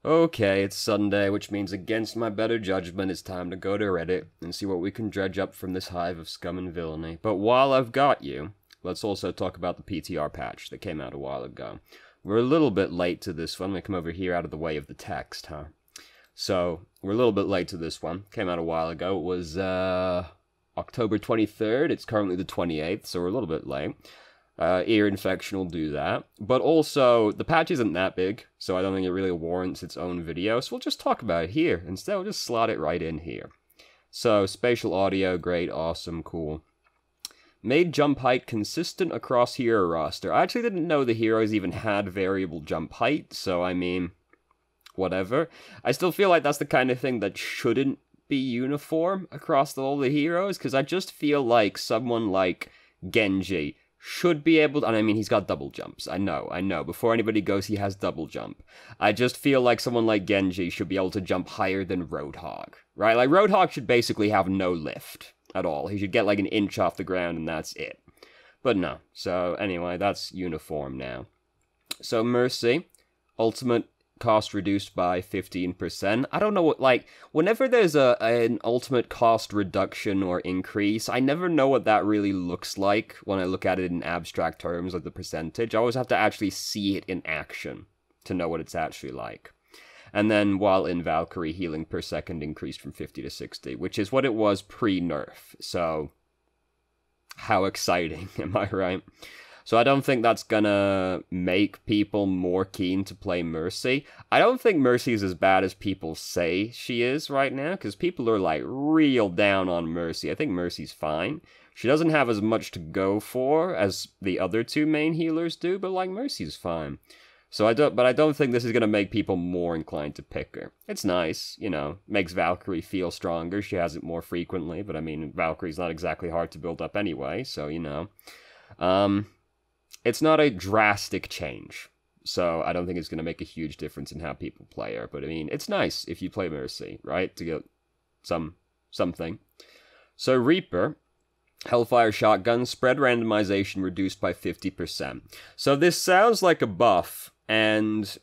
Okay, it's Sunday, which means against my better judgment, it's time to go to Reddit and see what we can dredge up from this hive of scum and villainy. But while I've got you, let's also talk about the PTR patch that came out a while ago. We're a little bit late to this one. We come over here out of the way of the text, huh? So, we're a little bit late to this one. Came out a while ago. It was, October 23rd. It's currently the 28th, so we're a little bit late. Ear infection will do that. But also, the patch isn't that big, so I don't think it really warrants its own video, so we'll just talk about it here. Instead, we'll just slot it right in here. So, spatial audio, great, awesome, cool. Made jump height consistent across hero roster. I actually didn't know the heroes even had variable jump height, so I mean, whatever. I still feel like that's the kind of thing that shouldn't be uniform across all the heroes, because I just feel like someone like Genji should be able to, and I mean, he's got double jumps. I know. Before anybody goes, he has double jump. I just feel like someone like Genji should be able to jump higher than Roadhog, right? Like, Roadhog should basically have no lift at all. He should get like an inch off the ground and that's it. But no. So, anyway, that's uniform now. So, Mercy, ultimate cost reduced by 15%. I don't know what, like, whenever there's an ultimate cost reduction or increase, I never know what that really looks like when I look at it in abstract terms, like the percentage. I always have to actually see it in action to know what it's actually like. And then, while in Valkyrie, healing per second increased from 50 to 60, which is what it was pre-nerf. So, how exciting, am I right? So I don't think that's gonna make people more keen to play Mercy. I don't think Mercy is as bad as people say she is right now, because people are, like, real down on Mercy. I think Mercy's fine. She doesn't have as much to go for as the other two main healers do, but, like, Mercy's fine. So I don't think this is gonna make people more inclined to pick her. It's nice, you know, makes Valkyrie feel stronger. She has it more frequently, but I mean, Valkyrie's not exactly hard to build up anyway, so, you know. It's not a drastic change, so I don't think it's going to make a huge difference in how people play her, but I mean, it's nice if you play Mercy, right, to get something. So Reaper, Hellfire Shotgun, spread randomization reduced by 50%. So this sounds like a buff, and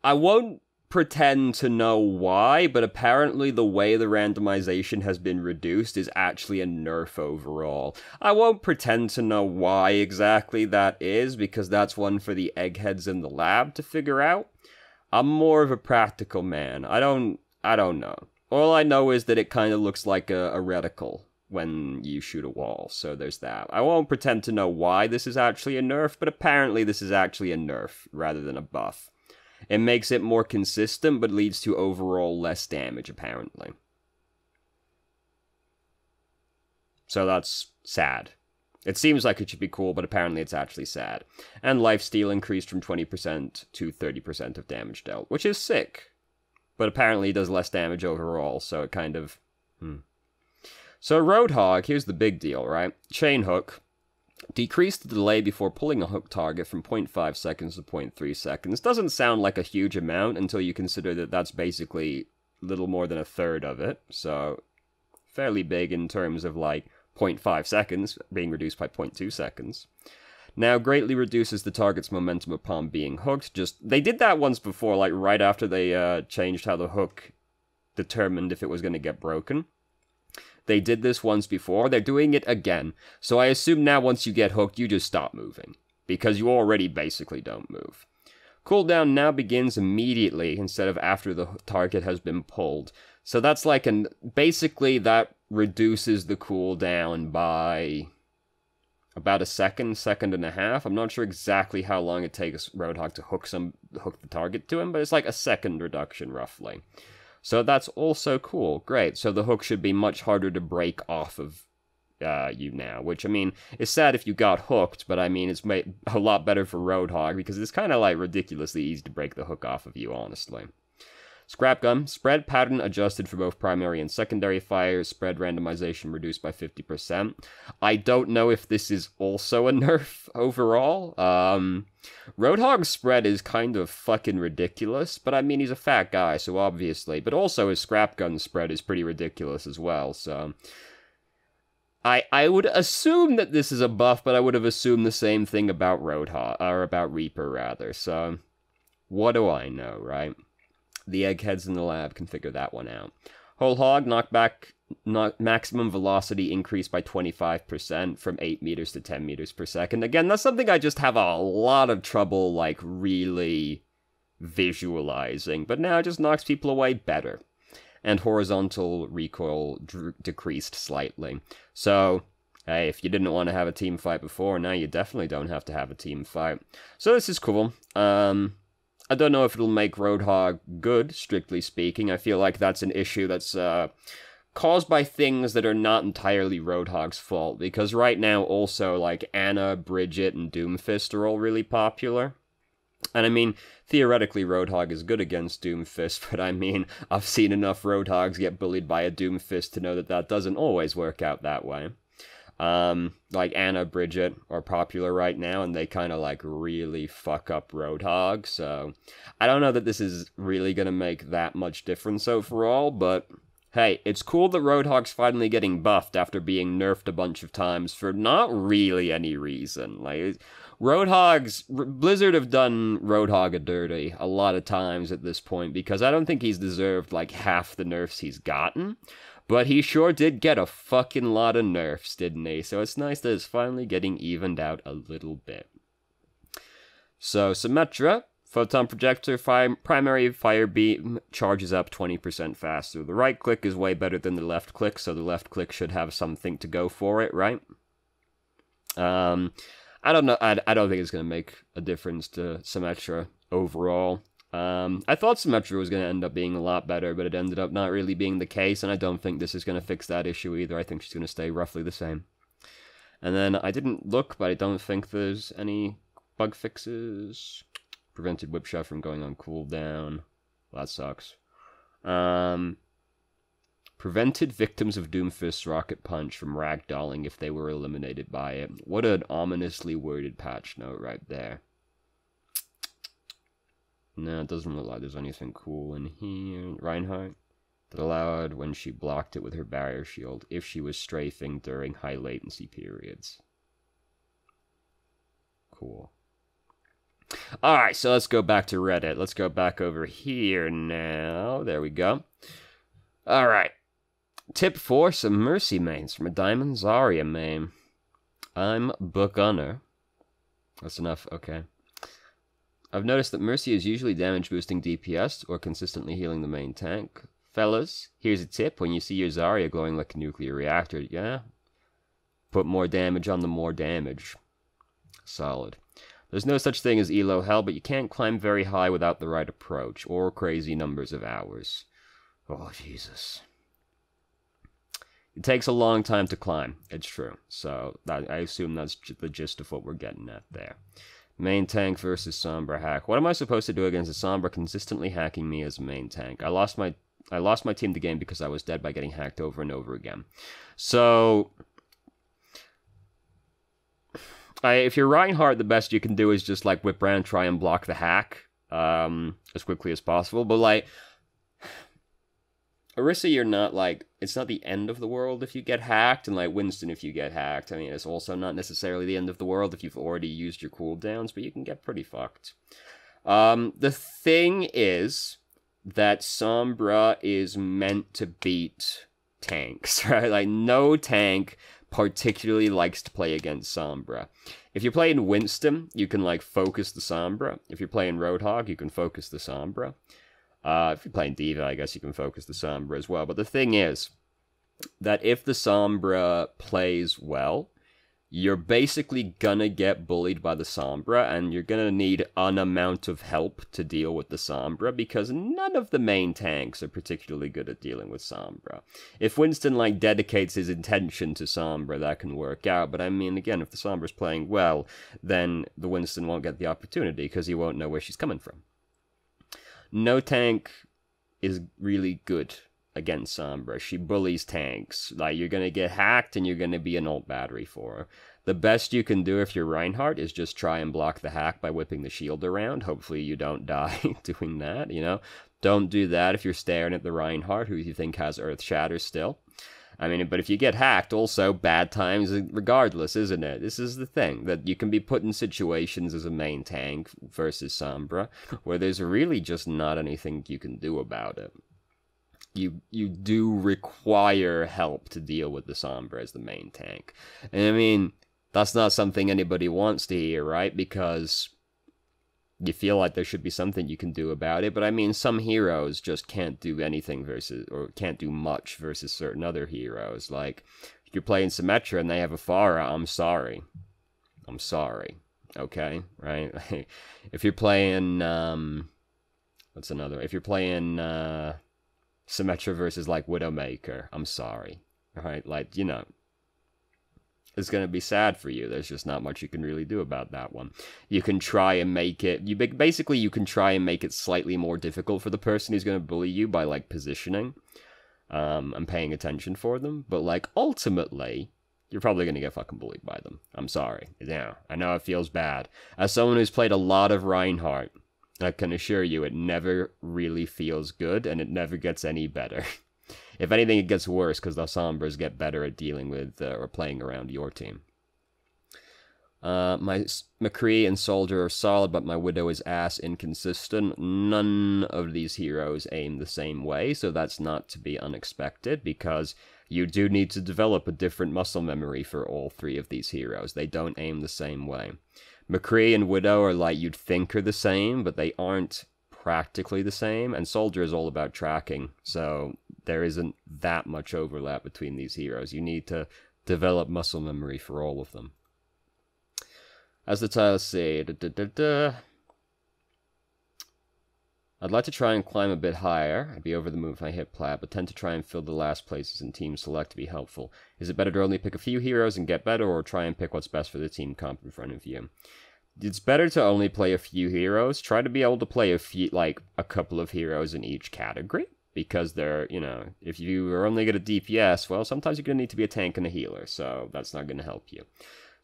I won't pretend to know why, but apparently the way the randomization has been reduced is actually a nerf overall. I won't pretend to know why exactly that is, because that's one for the eggheads in the lab to figure out. I'm more of a practical man. I don't know. All I know is that it kind of looks like a reticle when you shoot a wall, so there's that. I won't pretend to know why this is actually a nerf, but apparently this is actually a nerf rather than a buff. It makes it more consistent, but leads to overall less damage, apparently. So that's sad. It seems like it should be cool, but apparently it's actually sad. And lifesteal increased from 20% to 30% of damage dealt, which is sick. But apparently it does less damage overall, so it kind of... So Roadhog, here's the big deal, right? Chain hook. Decrease the delay before pulling a hook target from 0.5 seconds to 0.3 seconds. Doesn't sound like a huge amount until you consider that that's basically little more than a third of it. So, fairly big in terms of, like, 0.5 seconds being reduced by 0.2 seconds. Now, greatly reduces the target's momentum upon being hooked. They did that once before, like, right after they changed how the hook determined if it was going to get broken. They did this once before, they're doing it again. So I assume now once you get hooked, you just stop moving. Because you already basically don't move. Cooldown now begins immediately instead of after the target has been pulled. So that's like basically that reduces the cooldown by about a second and a half. I'm not sure exactly how long it takes Roadhog to hook the target to him, but it's like a second reduction roughly. So that's also cool. Great. So the hook should be much harder to break off of you now, which, I mean, is sad if you got hooked, but I mean, it's made a lot better for Roadhog, because it's kind of, like, ridiculously easy to break the hook off of you, honestly. Scrap gun, spread pattern adjusted for both primary and secondary fires, spread randomization reduced by 50%. I don't know if this is also a nerf overall. Roadhog's spread is kind of fucking ridiculous, but I mean, he's a fat guy, so obviously. But also his scrap gun spread is pretty ridiculous as well, so... I would assume that this is a buff, but I would have assumed the same thing about Roadhog, or about Reaper, rather, so... What do I know, right? The eggheads in the lab can figure that one out. Whole hog, knockback, maximum velocity increased by 25% from 8 meters to 10 meters per second. Again, that's something I just have a lot of trouble, like, really visualizing. But now it just knocks people away better. And horizontal recoil decreased slightly. So, hey, if you didn't want to have a team fight before, now you definitely don't have to have a team fight. So this is cool. I don't know if it'll make Roadhog good, strictly speaking. I feel like that's an issue that's caused by things that are not entirely Roadhog's fault. Because right now, also, like, Anna, Bridget, and Doomfist are all really popular. And I mean, theoretically, Roadhog is good against Doomfist, but I mean, I've seen enough Roadhogs get bullied by a Doomfist to know that that doesn't always work out that way. Like Anna, Bridget are popular right now, and they kind of, like, really fuck up Roadhog, so I don't know that this is really gonna make that much difference overall, but hey, it's cool that Roadhog's finally getting buffed after being nerfed a bunch of times for not really any reason. Like, Blizzard have done Roadhog a dirty a lot of times at this point, because I don't think he's deserved, like, half the nerfs he's gotten. But he sure did get a fucking lot of nerfs, didn't he? So it's nice that it's finally getting evened out a little bit. So, Symmetra, photon projector, primary fire beam charges up 20% faster. The right click is way better than the left click, so the left click should have something to go for it, right? I don't know, I don't think it's going to make a difference to Symmetra overall. I thought Symmetra was going to end up being a lot better, but it ended up not really being the case, and I don't think this is going to fix that issue either. I think she's going to stay roughly the same. And then, I didn't look, but I don't think there's any bug fixes. Prevented Whipshot from going on cooldown. Well, that sucks. Prevented victims of Doomfist's Rocket Punch from ragdolling if they were eliminated by it. What an ominously worded patch note right there. No, it doesn't look like there's anything cool in here. Reinhardt, that allowed when she blocked it with her barrier shield if she was strafing during high latency periods. Cool. Alright, so let's go back to Reddit. Let's go back over here now. There we go. Alright. Tip 4, some Mercy mains from a Diamond Zarya main. I'm Bugunner. That's enough, okay. I've noticed that Mercy is usually damage boosting DPS or consistently healing the main tank. Fellas, here's a tip. When you see your Zarya glowing like a nuclear reactor, yeah? Put more damage on the more damage. Solid. There's no such thing as elo hell, but you can't climb very high without the right approach, or crazy numbers of hours. Oh, Jesus. It takes a long time to climb, it's true. So, I assume that's the gist of what we're getting at there. Main tank versus Sombra hack. What am I supposed to do against a Sombra consistently hacking me as a main tank? I lost my team the game because I was dead by getting hacked over and over again. So, if you're Reinhardt, the best you can do is just, like, whip around, try and block the hack as quickly as possible. But, like, Orisa, you're not, like, it's not the end of the world if you get hacked, and, like, Winston if you get hacked. I mean, it's also not necessarily the end of the world if you've already used your cooldowns, but you can get pretty fucked. The thing is that Sombra is meant to beat tanks, right? Like, no tank particularly likes to play against Sombra. If you're playing Winston, you can, like, focus the Sombra. If you're playing Roadhog, you can focus the Sombra. If you're playing D.Va, I guess you can focus the Sombra as well. But the thing is that if the Sombra plays well, you're basically gonna get bullied by the Sombra, and you're gonna need an amount of help to deal with the Sombra, because none of the main tanks are particularly good at dealing with Sombra. If Winston, like, dedicates his intention to Sombra, that can work out, but I mean, again, if the Sombra's playing well, then the Winston won't get the opportunity, because he won't know where she's coming from. No tank is really good against Sombra. She bullies tanks. Like, you're gonna get hacked and you're gonna be an ult battery for her. The best you can do if you're Reinhardt is just try and block the hack by whipping the shield around. Hopefully you don't die doing that, you know? Don't do that if you're staring at the Reinhardt, who you think has Earth Shatter still. I mean, but if you get hacked, also, bad times regardless, isn't it? This is the thing, that you can be put in situations as a main tank versus Sombra, where there's really just not anything you can do about it. You do require help to deal with the Sombra as the main tank. And I mean, that's not something anybody wants to hear, right? Because you feel like there should be something you can do about it, but I mean, some heroes just can't do anything versus, or can't do much versus certain other heroes. Like, if you're playing Symmetra and they have a Pharah, I'm sorry. I'm sorry. Okay? Right? If you're playing, what's another? If you're playing, Symmetra versus, like, Widowmaker, I'm sorry. Right? Like, you know, it's going to be sad for you. There's just not much you can really do about that one. You can try and make it... Basically, you can try and make it slightly more difficult for the person who's going to bully you by, like, positioning and paying attention for them. But, like, ultimately, you're probably going to get fucking bullied by them. I'm sorry. Yeah, I know it feels bad. As someone who's played a lot of Reinhardt, I can assure you it never really feels good, and it never gets any better. If anything, it gets worse because the Sombras get better at dealing with or playing around your team. My McCree and Soldier are solid, but my Widow is ass inconsistent. None of these heroes aim the same way, so that's not to be unexpected, because you do need to develop a different muscle memory for all three of these heroes. They don't aim the same way. McCree and Widow are like you'd think are the same, but they aren't practically the same, and Soldier is all about tracking, so there isn't that much overlap between these heroes. You need to develop muscle memory for all of them. As the title say, I'd like to try and climb a bit higher. I'd be over the moon if I hit plat, but tend to try and fill the last places in Team Select to be helpful. Is it better to only pick a few heroes and get better, or try and pick what's best for the team comp in front of you? It's better to only play a few heroes. Try to be able to play a couple of heroes in each category, because they're, you know, if you are only good at DPS, well, sometimes you're going to need to be a tank and a healer, so that's not going to help you.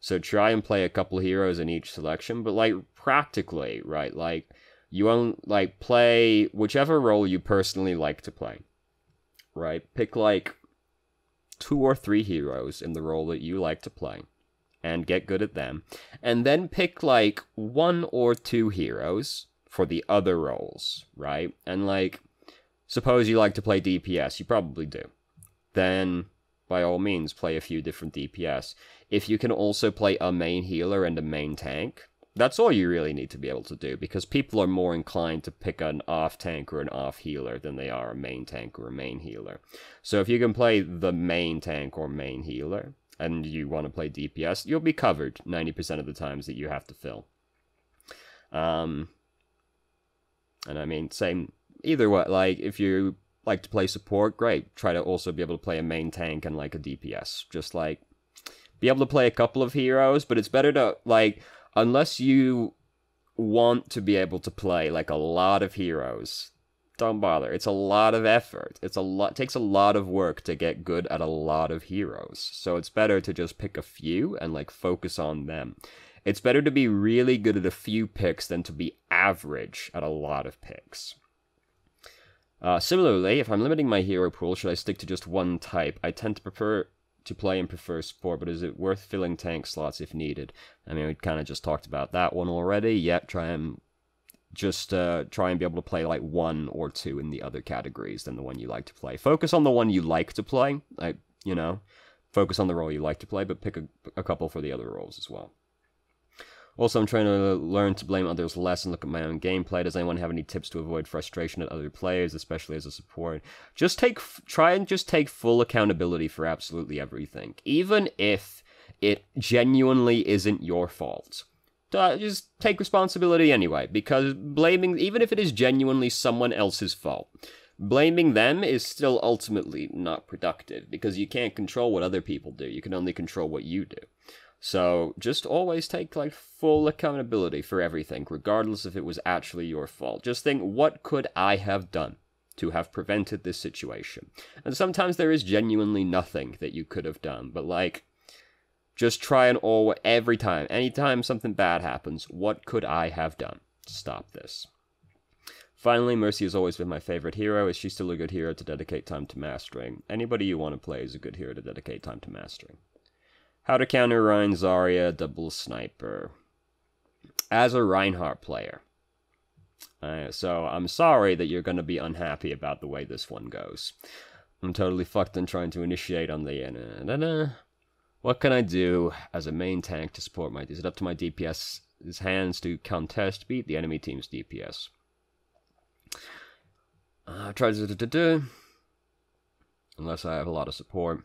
So try and play a couple heroes in each selection, but, like, practically, right, like, you won't, like, play whichever role you personally like to play, right? Pick, like, 2 or 3 heroes in the role that you like to play, and get good at them, and then pick, like, 1 or 2 heroes for the other roles, right? And, like, suppose you like to play DPS, you probably do. Then, by all means, play a few different DPS. If you can also play a main healer and a main tank, that's all you really need to be able to do, because people are more inclined to pick an off tank or an off healer than they are a main tank or a main healer. So if you can play the main tank or main healer, and you want to play DPS, you'll be covered 90% of the times that you have to fill. And I mean, same, either way, like, if you like to play support, great. Try to also be able to play a main tank and, like, a DPS. Just, like, be able to play a couple of heroes, but it's better to, like, unless you want to be able to play, like, a lot of heroes, don't bother. It's a lot of effort. It takes a lot of work to get good at a lot of heroes. So it's better to just pick a few and, like, focus on them. It's better to be really good at a few picks than to be average at a lot of picks. Similarly, if I'm limiting my hero pool, should I stick to just one type? I tend to prefer to play and prefer support, but is it worth filling tank slots if needed? I mean, we kind of just talked about that one already. Yep, try and be able to play, like, 1 or 2 in the other categories than the one you like to play. Focus on the one you like to play, like, you know, focus on the role you like to play, but pick a couple for the other roles as well. Also, I'm trying to learn to blame others less and look at my own gameplay. Does anyone have any tips to avoid frustration at other players, especially as a support? Try and take full accountability for absolutely everything, even if it genuinely isn't your fault. Just take responsibility anyway, because blaming, even if it is genuinely someone else's fault, blaming them is still ultimately not productive, because you can't control what other people do. You can only control what you do. So just always take, like, full accountability for everything, regardless if it was actually your fault. Just think, what could I have done to have prevented this situation? And sometimes there is genuinely nothing that you could have done, but, like, just try and anytime something bad happens, what could I have done to stop this? Finally, Mercy has always been my favorite hero. Is she still a good hero to dedicate time to mastering? Anybody you want to play is a good hero to dedicate time to mastering. How to counter Rein Zarya, double sniper. As a Reinhardt player. So I'm sorry that you're going to be unhappy about the way this one goes. I'm totally fucked in trying to initiate on the... What can I do as a main tank to support my... Is it up to my DPS's hands to contest beat the enemy team's DPS? Try to... Unless I have a lot of support.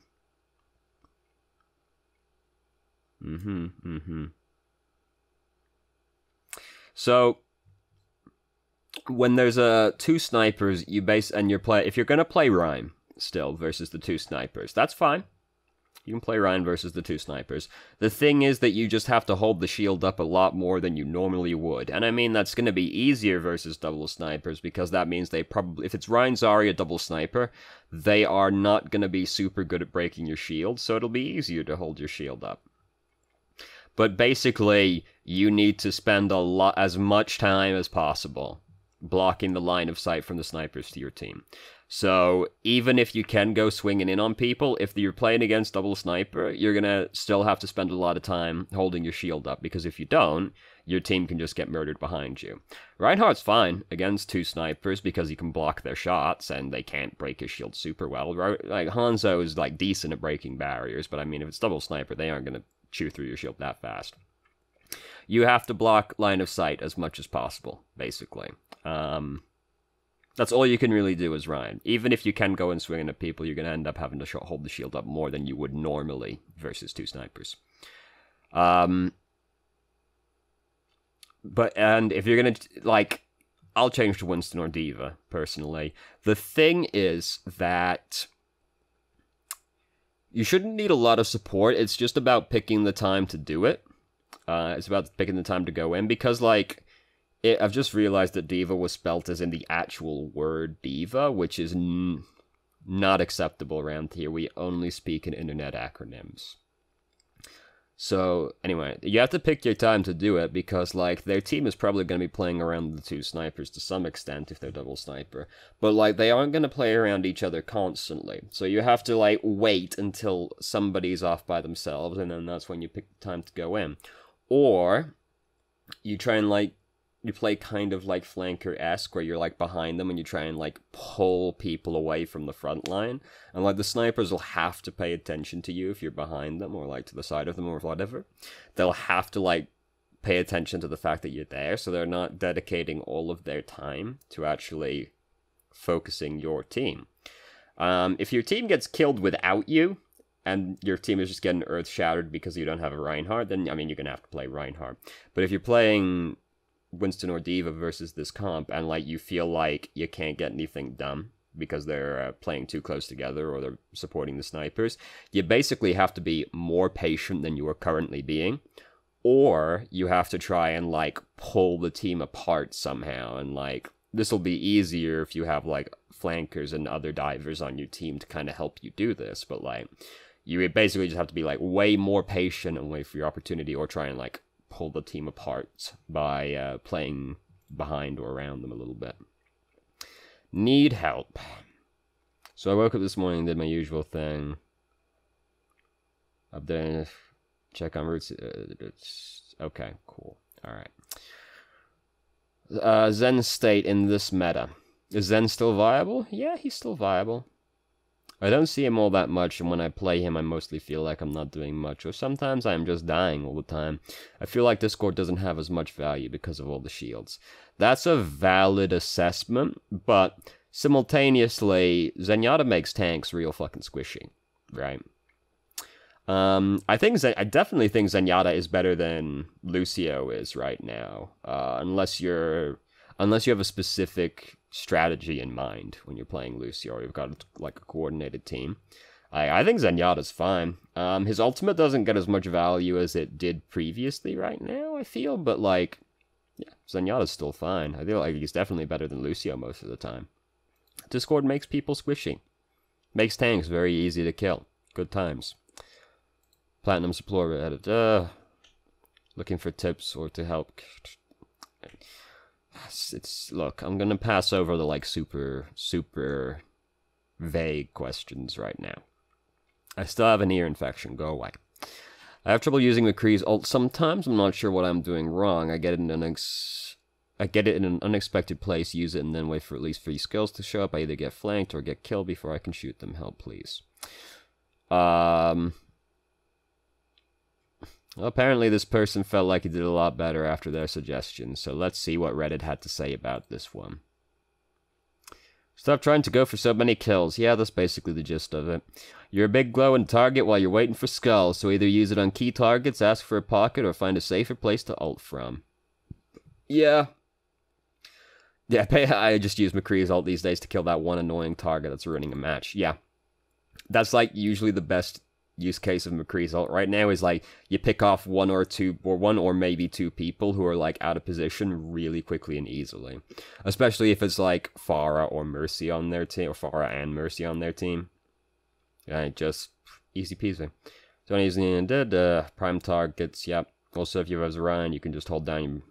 So, when there's two snipers, if you're gonna play Rein still versus the two snipers, that's fine. You can play Rein versus the two snipers. The thing is that you just have to hold the shield up a lot more than you normally would. And I mean, that's going to be easier versus double snipers, because that means they probably... If it's Rein Zarya double sniper, they are not going to be super good at breaking your shield, so it'll be easier to hold your shield up. But basically, you need to spend as much time as possible blocking the line of sight from the snipers to your team. So, even if you can go swinging in on people, if you're playing against double sniper, you're gonna still have to spend a lot of time holding your shield up, because if you don't, your team can just get murdered behind you. Reinhardt's fine against two snipers, because he can block their shots, and they can't break his shield super well. Like, Hanzo is, like, decent at breaking barriers, but I mean, if it's double sniper, they aren't gonna chew through your shield that fast. You have to block line of sight as much as possible, basically. That's all you can really do as Rein. Even if you can go and swing at people, you're going to end up having to hold the shield up more than you would normally versus two snipers. And if you're going to, like, I'll change to Winston or D.Va, personally. The thing is that you shouldn't need a lot of support. It's just about picking the time to do it. It's about picking the time to go in, because, like... I've just realized that D.Va was spelt as in the actual word diva, which is not acceptable around here. We only speak in internet acronyms. So, anyway, you have to pick your time to do it, because, like, their team is probably going to be playing around the two snipers to some extent if they're double sniper. But, like, they aren't going to play around each other constantly. So you have to, like, wait until somebody's off by themselves, and then that's when you pick the time to go in. Or, you try and, like, you play kind of like flanker-esque, where you're like behind them and you try and like pull people away from the front line. And like the snipers will have to pay attention to you if you're behind them or like to the side of them or whatever. They'll have to like pay attention to the fact that you're there, so they're not dedicating all of their time to actually focusing your team. If your team gets killed without you, and your team is just getting earth-shattered because you don't have a Reinhardt, then, I mean, you're going to have to play Reinhardt. But if you're playing Winston or D.Va versus this comp, and like you feel like you can't get anything done because they're playing too close together or they're supporting the snipers, you basically have to be more patient than you are currently being, or you have to try and like pull the team apart somehow. And like this will be easier if you have like flankers and other divers on your team to kind of help you do this, but like you basically just have to be like way more patient and wait for your opportunity, or try and like pull the team apart by playing behind or around them a little bit. Need help. So I woke up this morning and did my usual thing. Up there, check on routes. Okay, cool. Alright. Zen state in this meta. Is Zen still viable? Yeah, he's still viable. I don't see him all that much, and when I play him, I mostly feel like I'm not doing much, or sometimes I'm just dying all the time. I feel like Discord doesn't have as much value because of all the shields. That's a valid assessment, but simultaneously, Zenyatta makes tanks real fucking squishy, right? I definitely think Zenyatta is better than Lucio is right now, unless you have a specific strategy in mind when you're playing Lucio, or you've got like a coordinated team. I think Zenyatta's fine. His ultimate doesn't get as much value as it did previously right now, I feel, but like, yeah, Zenyatta's still fine. I feel like he's definitely better than Lucio most of the time. Discord makes people squishy. Makes tanks very easy to kill. Good times. Platinum Support edit. Looking for tips or to help. Look, I'm gonna pass over the, like, super vague questions right now. I still have an ear infection. Go away. I have trouble using McCree's ult sometimes. I'm not sure what I'm doing wrong. I get it in an unexpected place, use it, and then wait for at least 3 skills to show up. I either get flanked or get killed before I can shoot them. Help, please. Well, apparently this person felt like he did a lot better after their suggestion, so let's see what Reddit had to say about this one. Stop trying to go for so many kills. Yeah, that's basically the gist of it. You're a big glowing target while you're waiting for skulls, so either use it on key targets, ask for a pocket, or find a safer place to ult from. Yeah. Yeah, I just use McCree's ult these days to kill that one annoying target that's ruining a match. Yeah. That's, like, usually the best use case of McCree's ult right now is, like, you pick off one or maybe 2 people who are, like, out of position really quickly and easily. Especially if it's, like, Pharah or Mercy on their team, or Pharah and Mercy on their team. Just easy peasy. So using prime targets, yep. Also, if you have Ryan, you can just hold down and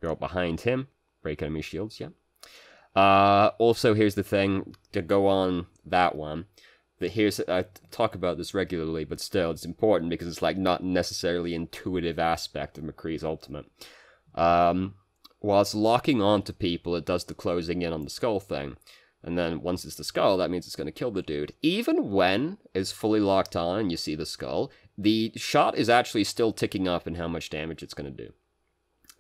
go behind him, break enemy shields, yeah. Also, here's the thing, to go on that one. I talk about this regularly, but still, it's important because it's, like, not necessarily intuitive aspect of McCree's ultimate. While it's locking on to people, it does the closing in on the skull thing. And then once it's the skull, that means it's going to kill the dude. Even when it's fully locked on and you see the skull, the shot is actually still ticking up in how much damage it's going to do.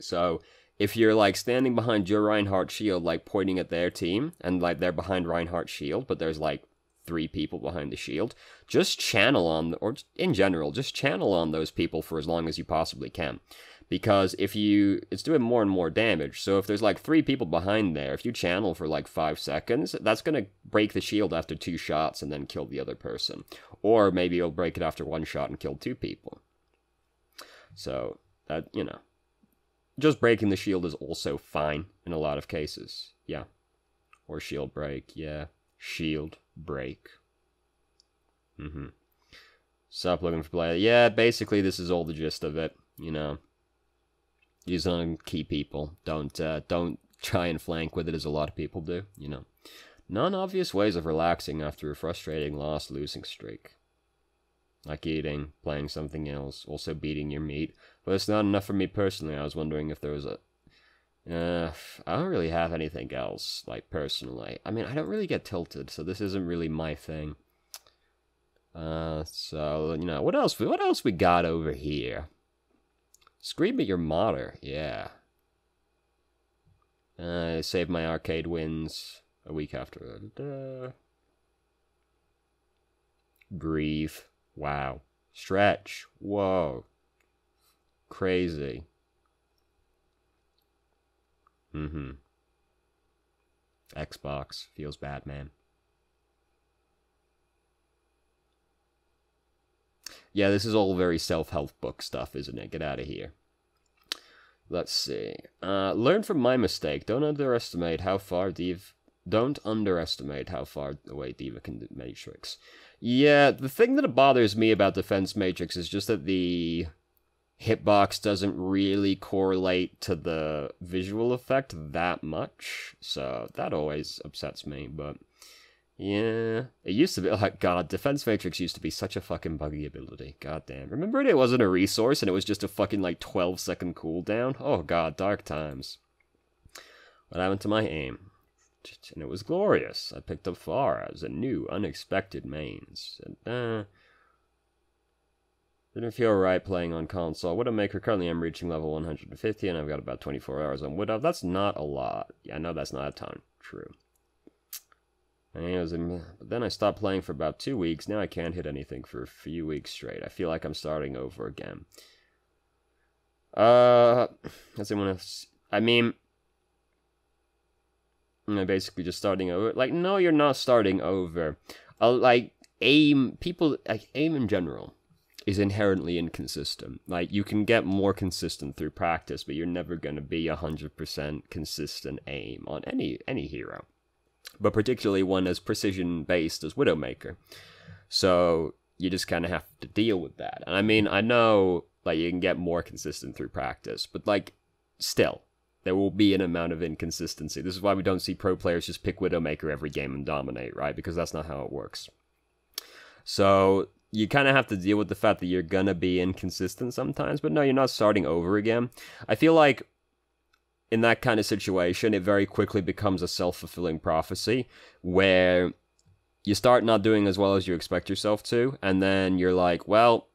So if you're, like, standing behind your Reinhardt shield, like, pointing at their team, and, like, they're behind Reinhardt's shield, but there's, like, 3 people behind the shield, just channel on, or in general, just channel on those people for as long as you possibly can. Because it's doing more and more damage, so if there's, like, 3 people behind there, if you channel for, like, 5 seconds, that's gonna break the shield after 2 shots and then kill the other person. Or maybe you'll break it after 1 shot and kill 2 people. So, that, you know, just breaking the shield is also fine in a lot of cases, yeah. Or shield break, yeah. Shield break. Stop looking for play. Yeah, basically this is all the gist of it, you know. Use it on key people. Don't try and flank with it as a lot of people do, you know. Non-obvious ways of relaxing after a frustrating loss, losing streak. Like eating, playing something else, also beating your meat. But it's not enough for me personally. I was wondering if there was a... I don't really have anything else, like, personally. I mean, I don't really get tilted, so this isn't really my thing. So, you know, what else we got over here? Scream at your martyr, yeah. I saved my arcade wins a week after. Breathe, wow. Stretch, whoa. Crazy. Xbox feels bad, man. Yeah, this is all very self-help book stuff, isn't it? Get out of here. Let's see. Learn from my mistake. Don't underestimate how far away D.Va can do Matrix. Yeah, the thing that bothers me about Defense Matrix is just that the hitbox doesn't really correlate to the visual effect that much, so that always upsets me, but yeah, it used to be, like, God, Defense Matrix used to be such a fucking buggy ability, god damn. Remember it wasn't a resource and it was just a fucking, like, 12-second cooldown? Oh god, dark times. What happened to my aim? And it was glorious. I picked up Pharah's and new, unexpected mains, and didn't feel right playing on console. Widowmaker, currently I'm reaching level 150 and I've got about 24 hours on Widow. That's not a lot. Yeah, I know that's not a ton. True. But then I stopped playing for about 2 weeks. Now I can't hit anything for a few weeks straight. I feel like I'm starting over again. Does anyone else? I mean, I'm basically just starting over. Like, no, you're not starting over. Aim in general is inherently inconsistent. Like, you can get more consistent through practice, but you're never going to be 100% consistent aim on any hero. But particularly one as precision-based as Widowmaker. So, you just kind of have to deal with that. And I mean, I know, like, you can get more consistent through practice, but, like, still, There will be an amount of inconsistency. This is why we don't see pro players just pick Widowmaker every game and dominate, right? Because that's not how it works. So you kind of have to deal with the fact that you're gonna be inconsistent sometimes, but no, you're not starting over again. I feel like in that kind of situation, it very quickly becomes a self-fulfilling prophecy where you start not doing as well as you expect yourself to, and then you're like, well,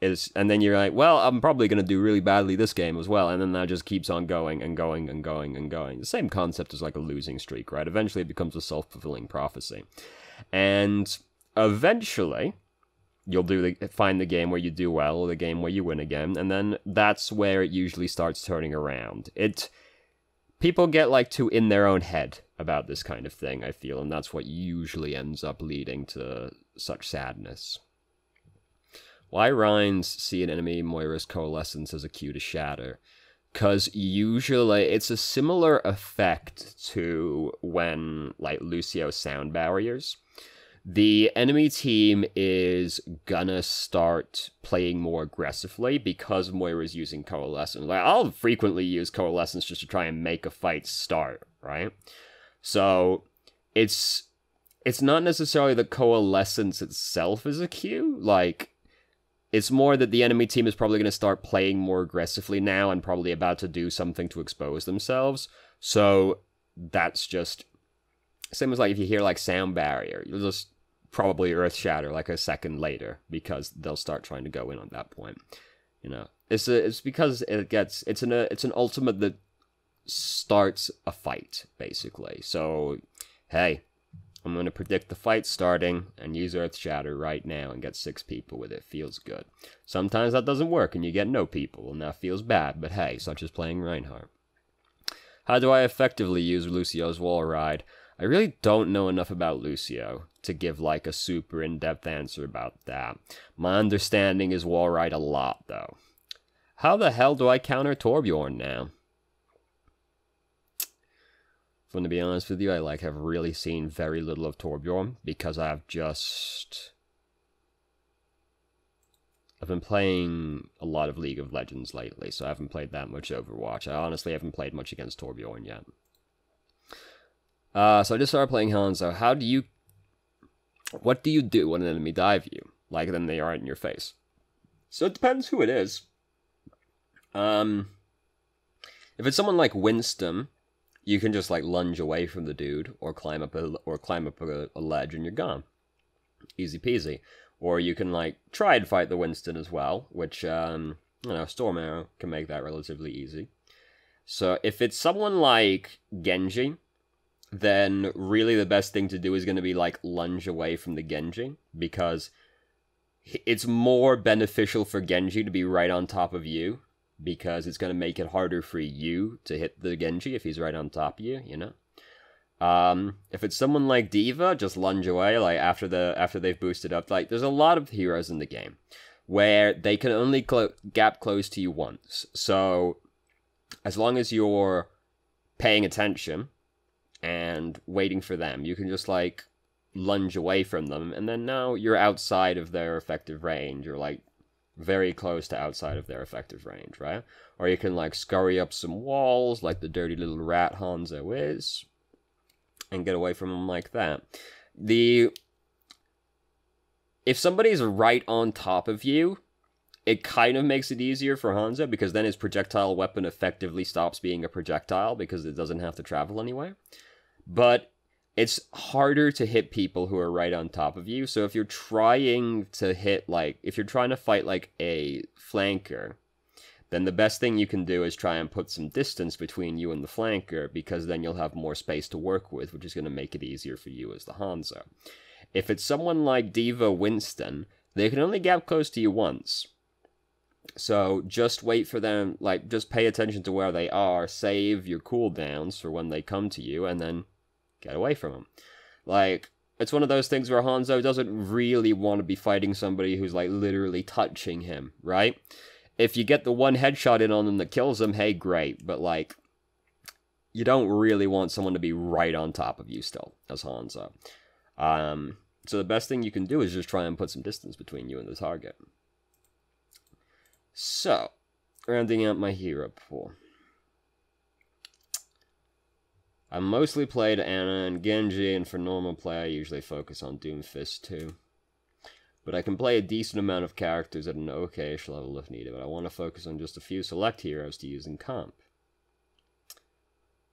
I'm probably going to do really badly this game as well, and then that just keeps on going and going and going and going. The same concept as like a losing streak, right? Eventually it becomes a self-fulfilling prophecy. And eventually you'll find the game where you do well, or the game where you win again, and then that's where it usually starts turning around. People get like too in their own head about this kind of thing, I feel, and that's what usually ends up leading to such sadness. Why Rhines see an enemy Moira's Coalescence as a cue to shatter? Because usually it's a similar effect to when, like, Lucio sound barriers. The enemy team is gonna start playing more aggressively because Moira's using Coalescence. Like, I'll frequently use Coalescence just to try and make a fight start, right? So, it's not necessarily the Coalescence itself is a cue, like, it's more that the enemy team is probably going to start playing more aggressively now and probably about to do something to expose themselves. So, that's just... Same as, like, if you hear, like, sound barrier, you'll just probably earth shatter, like, a second later, because they'll start trying to go in on that point. You know? It's because it's an ultimate that starts a fight, basically. So, hey, I'm going to predict the fight starting and use Earth Shatter right now and get 6 people with it. Feels good. Sometimes that doesn't work and you get no people, and that feels bad, but hey, such as playing Reinhardt. How do I effectively use Lucio's wall ride? I really don't know enough about Lucio to give like a super in-depth answer about that. My understanding is wall ride a lot, though. How the hell do I counter Torbjorn now? If I'm going to be honest with you, I have really seen very little of Torbjorn because I've been playing a lot of League of Legends lately, so I haven't played that much Overwatch. I honestly haven't played much against Torbjorn yet. So I just started playing Hanzo. What do you do when an enemy dive you? Like, then they are in your face. So it depends who it is. If it's someone like Winston, you can just like lunge away from the dude, or climb up a ledge and you're gone. Easy peasy. Or you can like try and fight the Winston as well, which Storm Arrow can make that relatively easy. So if it's someone like Genji, then really the best thing to do is going to be like lunge away from the Genji, because it's more beneficial for Genji to be right on top of you, because it's going to make it harder for you to hit the Genji if he's right on top of you, you know? If it's someone like D.Va, just lunge away, like, after they've boosted up. Like, there's a lot of heroes in the game where they can only gap close to you once. So, as long as you're paying attention and waiting for them, you can just, like, lunge away from them, and then now you're outside of their effective range, or, like, very close to outside of their effective range, right? Or you can, like, scurry up some walls, like the dirty little rat Hanzo is, and get away from them like that. If somebody's right on top of you, it kind of makes it easier for Hanzo, because then his projectile weapon effectively stops being a projectile, because it doesn't have to travel anywhere. But it's harder to hit people who are right on top of you. So if you're trying to fight like a flanker, then the best thing you can do is try and put some distance between you and the flanker, because then you'll have more space to work with, which is going to make it easier for you as the Hanzo. If it's someone like D.Va Winston, they can only gap close to you once. So just wait for them, like, just pay attention to where they are, save your cooldowns for when they come to you, and then get away from them. Like, it's one of those things where Hanzo doesn't really want to be fighting somebody who's, like, literally touching him, right? If you get the one headshot in on them that kills them, hey, great. But, like, you don't really want someone to be right on top of you still, as Hanzo. So the best thing you can do is just try and put some distance between you and the target. So, rounding out my hero pool. I mostly played Ana and Genji, and for normal play I usually focus on Doomfist too. But I can play a decent amount of characters at an okayish level if needed, but I want to focus on just a few select heroes to use in comp.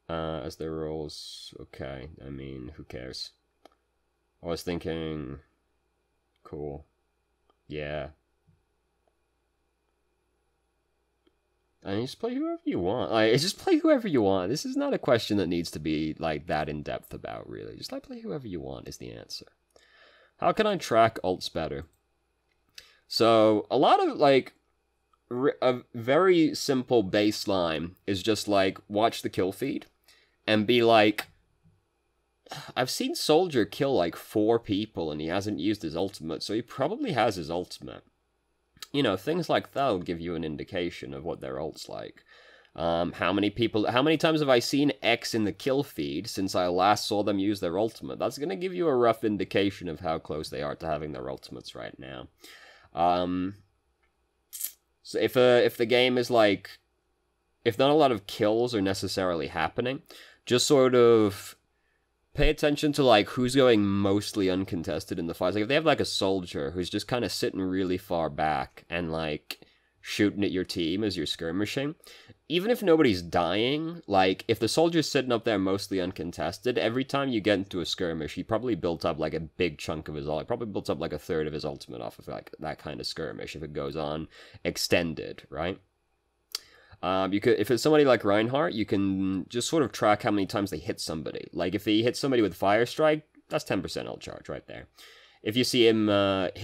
As their roles, okay, I mean, who cares? I was thinking, cool, yeah. I mean, just play whoever you want. Like, just play whoever you want. This is not a question that needs to be, like, that in-depth about, really. Just, like, play whoever you want is the answer. How can I track ults better? So, a lot of, like, a very simple baseline is just, like, watch the kill feed and be like, I've seen Soldier kill, like, 4 people and he hasn't used his ultimate, so he probably has his ultimate. You know, things like that will give you an indication of what their ult's like. How many times have I seen X in the kill feed since I last saw them use their ultimate? That's going to give you a rough indication of how close they are to having their ultimates right now. So if the game is like, if not a lot of kills are necessarily happening, just sort of pay attention to, like, who's going mostly uncontested in the fights. Like, if they have, like, a soldier who's just kind of sitting really far back and, like, shooting at your team as you're skirmishing, even if nobody's dying, like, if the soldier's sitting up there mostly uncontested, every time you get into a skirmish, he probably built up, like, a big chunk of his ult. Probably built up, like, a third of his ultimate off of, like, that kind of skirmish if it goes on extended, right? You could, if it's somebody like Reinhardt, you can just sort of track how many times they hit somebody. Like, if he hits somebody with Fire Strike, that's 10% ult charge right there. If you see him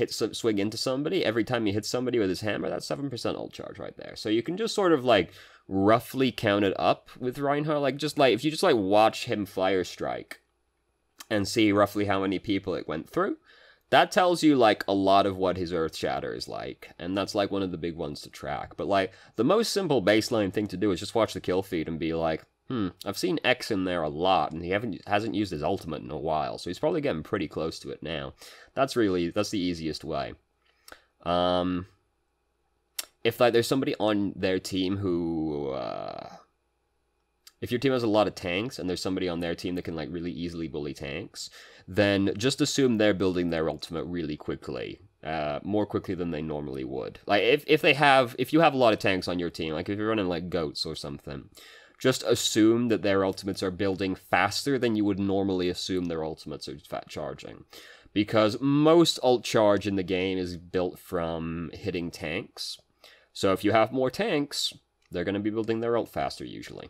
swing into somebody, every time he hits somebody with his hammer, that's 7% ult charge right there. So you can just sort of, like, roughly count it up with Reinhardt. Like, just, like, if you just, like, watch him Fire Strike and see roughly how many people it went through, that tells you, like, a lot of what his Earth Shatter is like, and that's, like, one of the big ones to track. But, like, the most simple baseline thing to do is just watch the kill feed and be like, I've seen X in there a lot, and he hasn't used his ultimate in a while, so he's probably getting pretty close to it now. That's the easiest way. If, like, there's somebody on their team who, if your team has a lot of tanks, and there's somebody on their team that can, like, really easily bully tanks, then just assume they're building their ultimate really quickly. More quickly than they normally would. Like, if you have a lot of tanks on your team, like, if you're running, like, goats or something, just assume that their ultimates are building faster than you would normally assume their ultimates are fat charging. Because most ult charge in the game is built from hitting tanks. So if you have more tanks, they're going to be building their ult faster usually.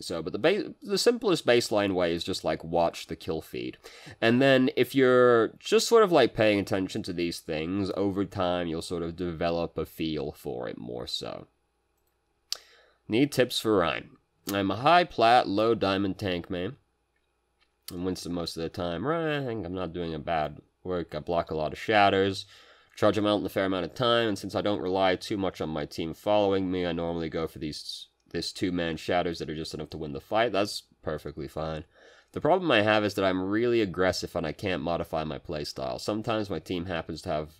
So, but the simplest baseline way is just, like, watch the kill feed. And then if you're just sort of, like, paying attention to these things, over time you'll sort of develop a feel for it more so. Need tips for Ryan. I'm a high plat, low diamond tank main. And Winston most of the time. Right, I think I'm not doing a bad work. I block a lot of shatters. Charge them out in a fair amount of time, and since I don't rely too much on my team following me, I normally go for this 2-man shatters that are just enough to win the fight. That's perfectly fine. The problem I have is that I'm really aggressive and I can't modify my playstyle. Sometimes my team happens to have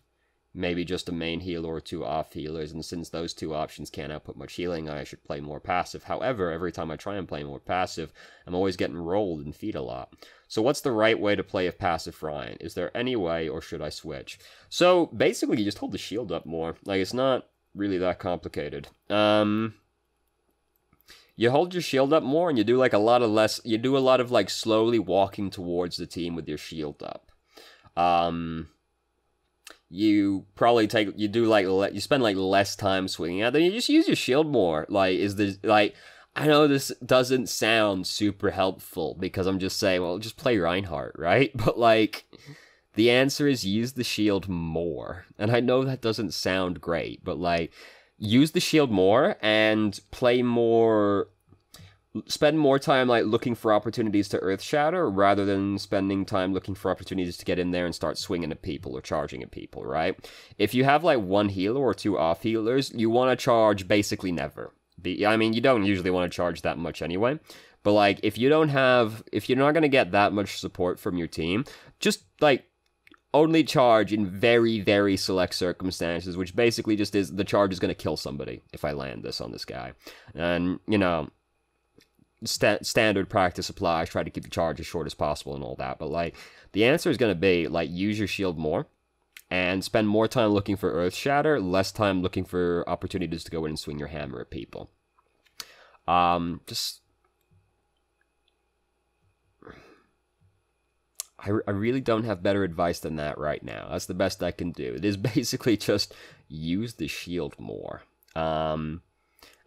maybe just a main healer or 2 off healers, and since those 2 options can't output much healing, I should play more passive. However, every time I try and play more passive, I'm always getting rolled and feed a lot. So what's the right way to play a passive Ryan? Is there any way, or should I switch? So basically, you just hold the shield up more. Like, it's not really that complicated. You hold your shield up more, and you do, like, a lot of, like, slowly walking towards the team with your shield up. You probably you spend, like, less time swinging out, then you just use your shield more. Like, I know this doesn't sound super helpful, because I'm just saying, well, just play Reinhardt, right? But, like, the answer is use the shield more. And I know that doesn't sound great, but, like, use the shield more and play more, spend more time, like, looking for opportunities to Earth Shatter rather than spending time looking for opportunities to get in there and start swinging at people or charging at people, right? If you have, like, 1 healer or 2 off healers, you want to charge basically never. I mean, you don't usually want to charge that much anyway, but, like, if you're not going to get that much support from your team, just, like, only charge in very, very select circumstances, which basically just is the charge is going to kill somebody if I land this on this guy. And, you know, standard practice applies, try to keep the charge as short as possible and all that. But, like, the answer is going to be, like, use your shield more and spend more time looking for Earth Shatter, less time looking for opportunities to go in and swing your hammer at people. Just... I really don't have better advice than that right now. That's the best I can do. It is basically just use the shield more. I mean,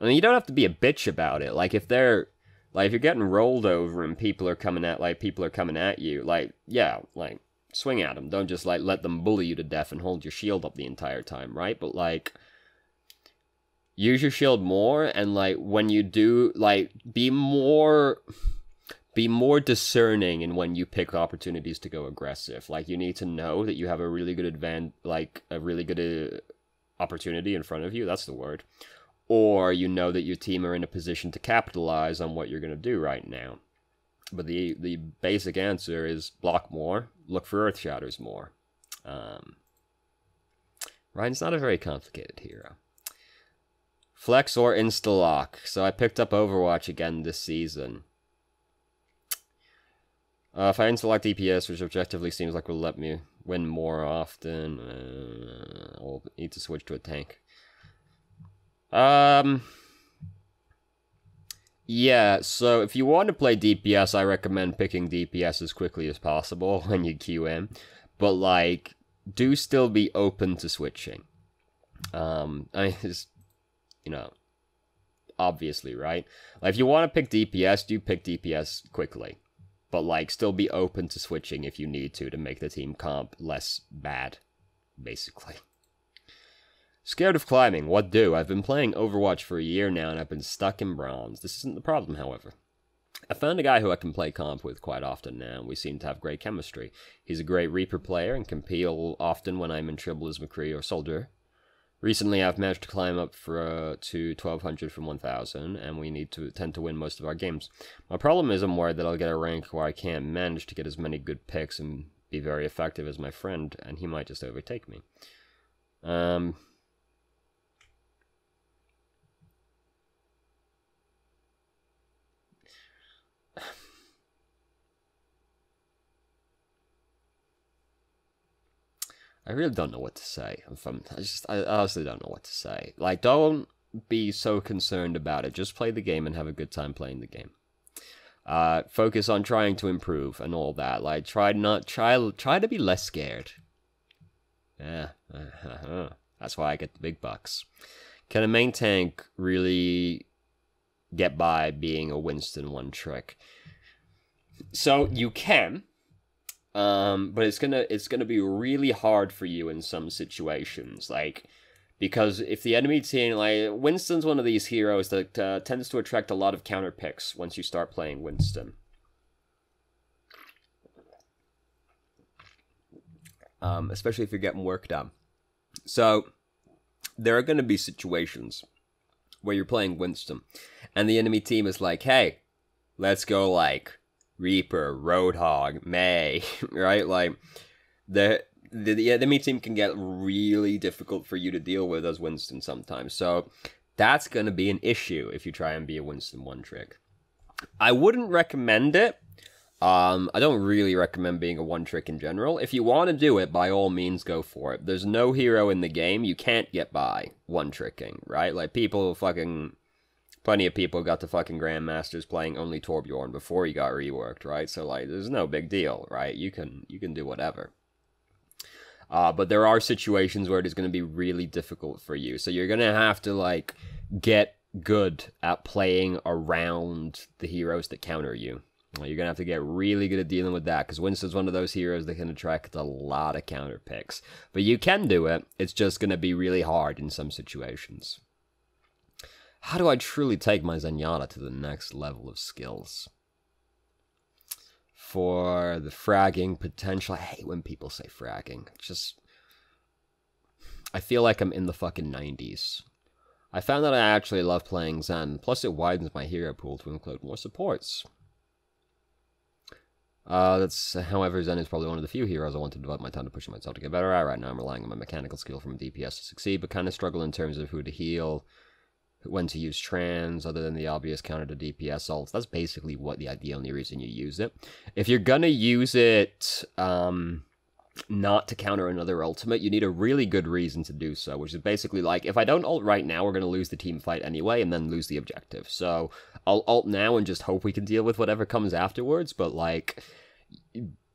you don't have to be a bitch about it. Like, if they're... Like, if you're getting rolled over and people are coming at you, like, yeah, like, swing at them. Don't just, like, let them bully you to death and hold your shield up the entire time, right? But, like, use your shield more, and, like, when you do, like, be more discerning in when you pick opportunities to go aggressive. Like, you need to know that you have a really good opportunity in front of you. That's the word. Or you know that your team are in a position to capitalize on what you're going to do right now. But the basic answer is block more, look for Earth Shatters more. Ryan's not a very complicated hero. Flex or insta-lock. So I picked up Overwatch again this season. If I insta-lock DPS, which objectively seems like will let me win more often, I'll need to switch to a tank. Yeah, so if you want to play DPS, I recommend picking DPS as quickly as possible when you queue in. But, like, do still be open to switching. I mean, it's, you know, obviously, right? Like, if you want to pick DPS, do pick DPS quickly. But, like, still be open to switching if you need to make the team comp less bad, basically. Scared of climbing, what do? I've been playing Overwatch for a year now and I've been stuck in bronze. This isn't the problem, however. I found a guy who I can play comp with quite often now, and we seem to have great chemistry. He's a great Reaper player and can peel often when I'm in trouble as McCree or Soldier. Recently I've managed to climb up to 1200 from 1000, and we tend to win most of our games. My problem is I'm worried that I'll get a rank where I can't manage to get as many good picks and be very effective as my friend, and he might just overtake me. I really don't know what to say. I honestly don't know what to say. Like, don't be so concerned about it. Just play the game and have a good time playing the game. Focus on trying to improve and all that. Like, try to be less scared. Yeah, that's why I get the big bucks. Can a main tank really get by being a Winston one trick? So you can. But it's gonna be really hard for you in some situations, like, because if the enemy team, like, Winston's one of these heroes that tends to attract a lot of counter picks once you start playing Winston. Especially if you're getting work done. So, there are gonna be situations where you're playing Winston, and the enemy team is like, hey, let's go, like, Reaper, Roadhog, May, right? Like, the enemy team can get really difficult for you to deal with as Winston sometimes. So, that's going to be an issue if you try and be a Winston one-trick. I wouldn't recommend it. I don't really recommend being a one-trick in general. If you want to do it, by all means, go for it. There's no hero in the game you can't get by one-tricking, right? Like, plenty of people got to fucking Grandmasters playing only Torbjorn before he got reworked, right? So, like, there's no big deal, right? You can do whatever. But there are situations where it is going to be really difficult for you. So you're going to have to, like, get good at playing around the heroes that counter you. You're going to have to get really good at dealing with that, because Winston's one of those heroes that can attract a lot of counter picks. But you can do it. It's just going to be really hard in some situations. How do I truly take my Zenyatta to the next level of skills? For the fragging potential, I hate when people say fragging. I feel like I'm in the fucking 90s. I found that I actually love playing Zen, plus it widens my hero pool to include more supports. However, Zen is probably one of the few heroes I want to devote my time to pushing myself to get better at. Right now I'm relying on my mechanical skill from DPS to succeed, but kind of struggle in terms of who to heal when to use trans, other than the obvious counter to DPS ults. That's basically the only reason you use it. If you're gonna use it, not to counter another ultimate, you need a really good reason to do so, which is basically like, if I don't ult right now, we're gonna lose the team fight anyway, and then lose the objective. So I'll ult now and just hope we can deal with whatever comes afterwards, but like,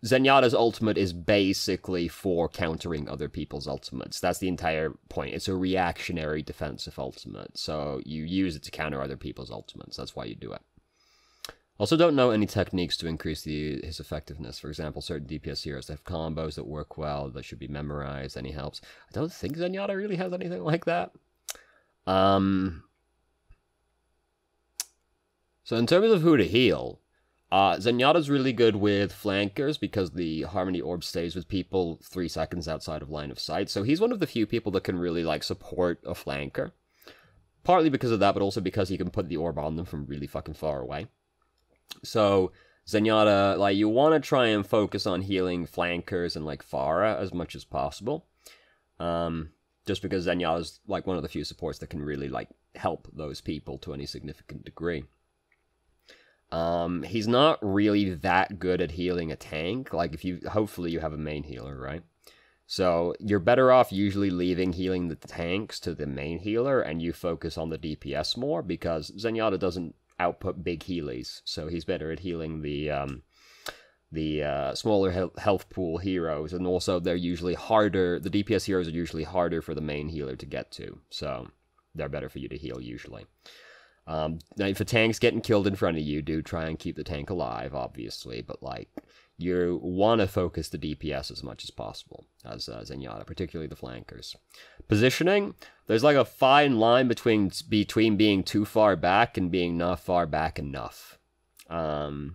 Zenyatta's ultimate is basically for countering other people's ultimates. That's the entire point. It's a reactionary defensive ultimate, so you use it to counter other people's ultimates. That's why you do it. Also, don't know any techniques to increase his effectiveness. For example, certain DPS heroes that have combos that work well, that should be memorized, any helps. I don't think Zenyatta really has anything like that. So in terms of who to heal, Zenyatta's really good with flankers because the Harmony Orb stays with people 3 seconds outside of line of sight. So he's one of the few people that can really, like, support a flanker. Partly because of that, but also because he can put the orb on them from really fucking far away. So Zenyatta, like, you want to try and focus on healing flankers and, like, Pharah as much as possible. Just because Zenyatta's, like, one of the few supports that can really, like, help those people to any significant degree. He's not really that good at healing a tank. Like, hopefully you have a main healer, right? So you're better off usually leaving healing the tanks to the main healer, and you focus on the DPS more, because Zenyatta doesn't output big healies, so he's better at healing the smaller health pool heroes, and also they're usually harder. The DPS heroes are usually harder for the main healer to get to, so they're better for you to heal usually. Now, if a tank's getting killed in front of you, do try and keep the tank alive, obviously, but, like, you want to focus the DPS as much as possible, as Zenyatta, particularly the flankers. Positioning, there's, like, a fine line between being too far back and being not far back enough. Because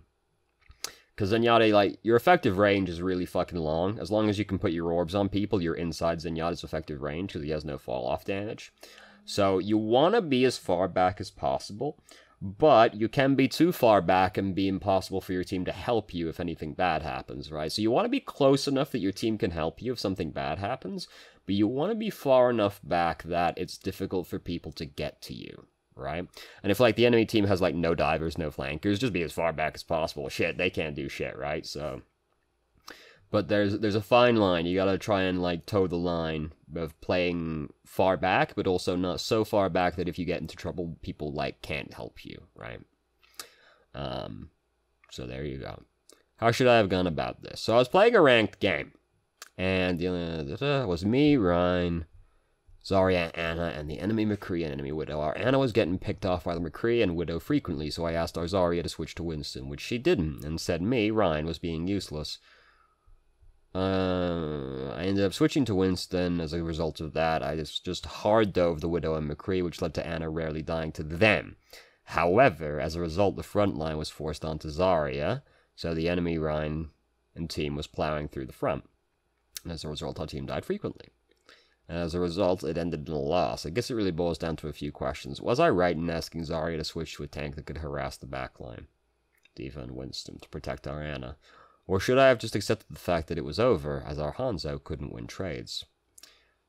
Zenyatta, like, your effective range is really fucking long. As long as you can put your orbs on people, you're inside Zenyatta's effective range, because he has no fall-off damage. So you want to be as far back as possible, but you can be too far back and be impossible for your team to help you if anything bad happens, right? So you want to be close enough that your team can help you if something bad happens, but you want to be far enough back that it's difficult for people to get to you, right? And if, like, the enemy team has, like, no divers, no flankers, just be as far back as possible. Shit, they can't do shit, right? So... But there's a fine line. You gotta try and, like, toe the line of playing far back, but also not so far back that if you get into trouble, people, like, can't help you, right? So there you go. How should I have gone about this? So I was playing a ranked game, and it was me, Ryan, Zarya, Ana, and the enemy McCree and enemy Widow. Our Ana was getting picked off by the McCree and Widow frequently, so I asked our Zarya to switch to Winston, which she didn't, and said me, Ryan, was being useless. I ended up switching to Winston as a result of that. I just hard dove the Widow and McCree, which led to Ana rarely dying to them. However, as a result, the front line was forced onto Zarya, so the enemy Ryan and team was plowing through the front. And as a result, our team died frequently. And as a result, it ended in a loss. I guess it really boils down to a few questions. Was I right in asking Zarya to switch to a tank that could harass the backline, D.Va and Winston, to protect our Ana? Or should I have just accepted the fact that it was over, as our Hanzo couldn't win trades?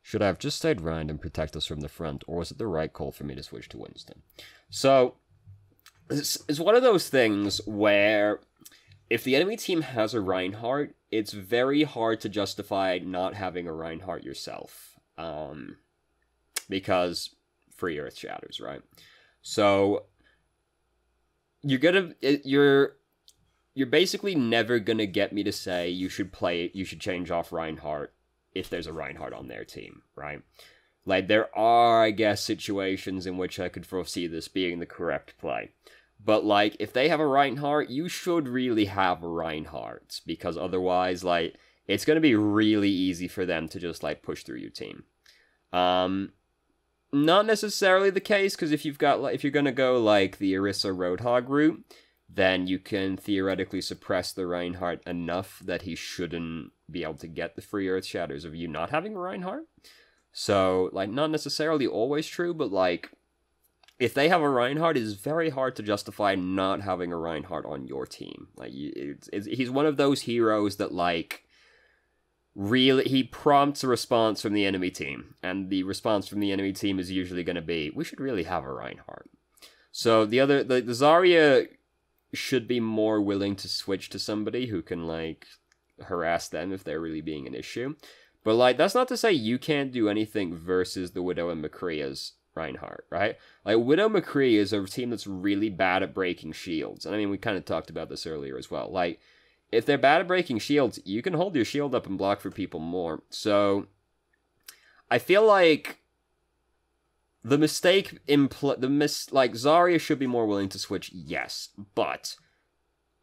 Should I have just stayed around and protect us from the front, or was it the right call for me to switch to Winston? So, it's one of those things where, if the enemy team has a Reinhardt, it's very hard to justify not having a Reinhardt yourself. Because free Earth Shatters, right? So, you're basically never gonna get me to say you should change off Reinhardt if there's a Reinhardt on their team, right? Like, there are, I guess, situations in which I could foresee this being the correct play. But, like, if they have a Reinhardt, you should really have a Reinhardt, because otherwise, like, it's gonna be really easy for them to just, like, push through your team. Not necessarily the case, because if you're gonna go, like, the Orisa Roadhog route, then you can theoretically suppress the Reinhardt enough that he shouldn't be able to get the free Earth Shatters of you not having a Reinhardt. So, like, not necessarily always true, but, like, if they have a Reinhardt, it is very hard to justify not having a Reinhardt on your team. Like, he's one of those heroes that, like, really, he prompts a response from the enemy team, and the response from the enemy team is usually going to be, we should really have a Reinhardt. So the Zarya should be more willing to switch to somebody who can, like, harass them if they're really being an issue. But, like, that's not to say you can't do anything versus the Widow and McCree as Reinhardt, right? Like, Widow McCree is a team that's really bad at breaking shields. And I mean, we kind of talked about this earlier as well. Like, if they're bad at breaking shields, you can hold your shield up and block for people more. So, I feel like the mistake, like, Zarya should be more willing to switch, yes. But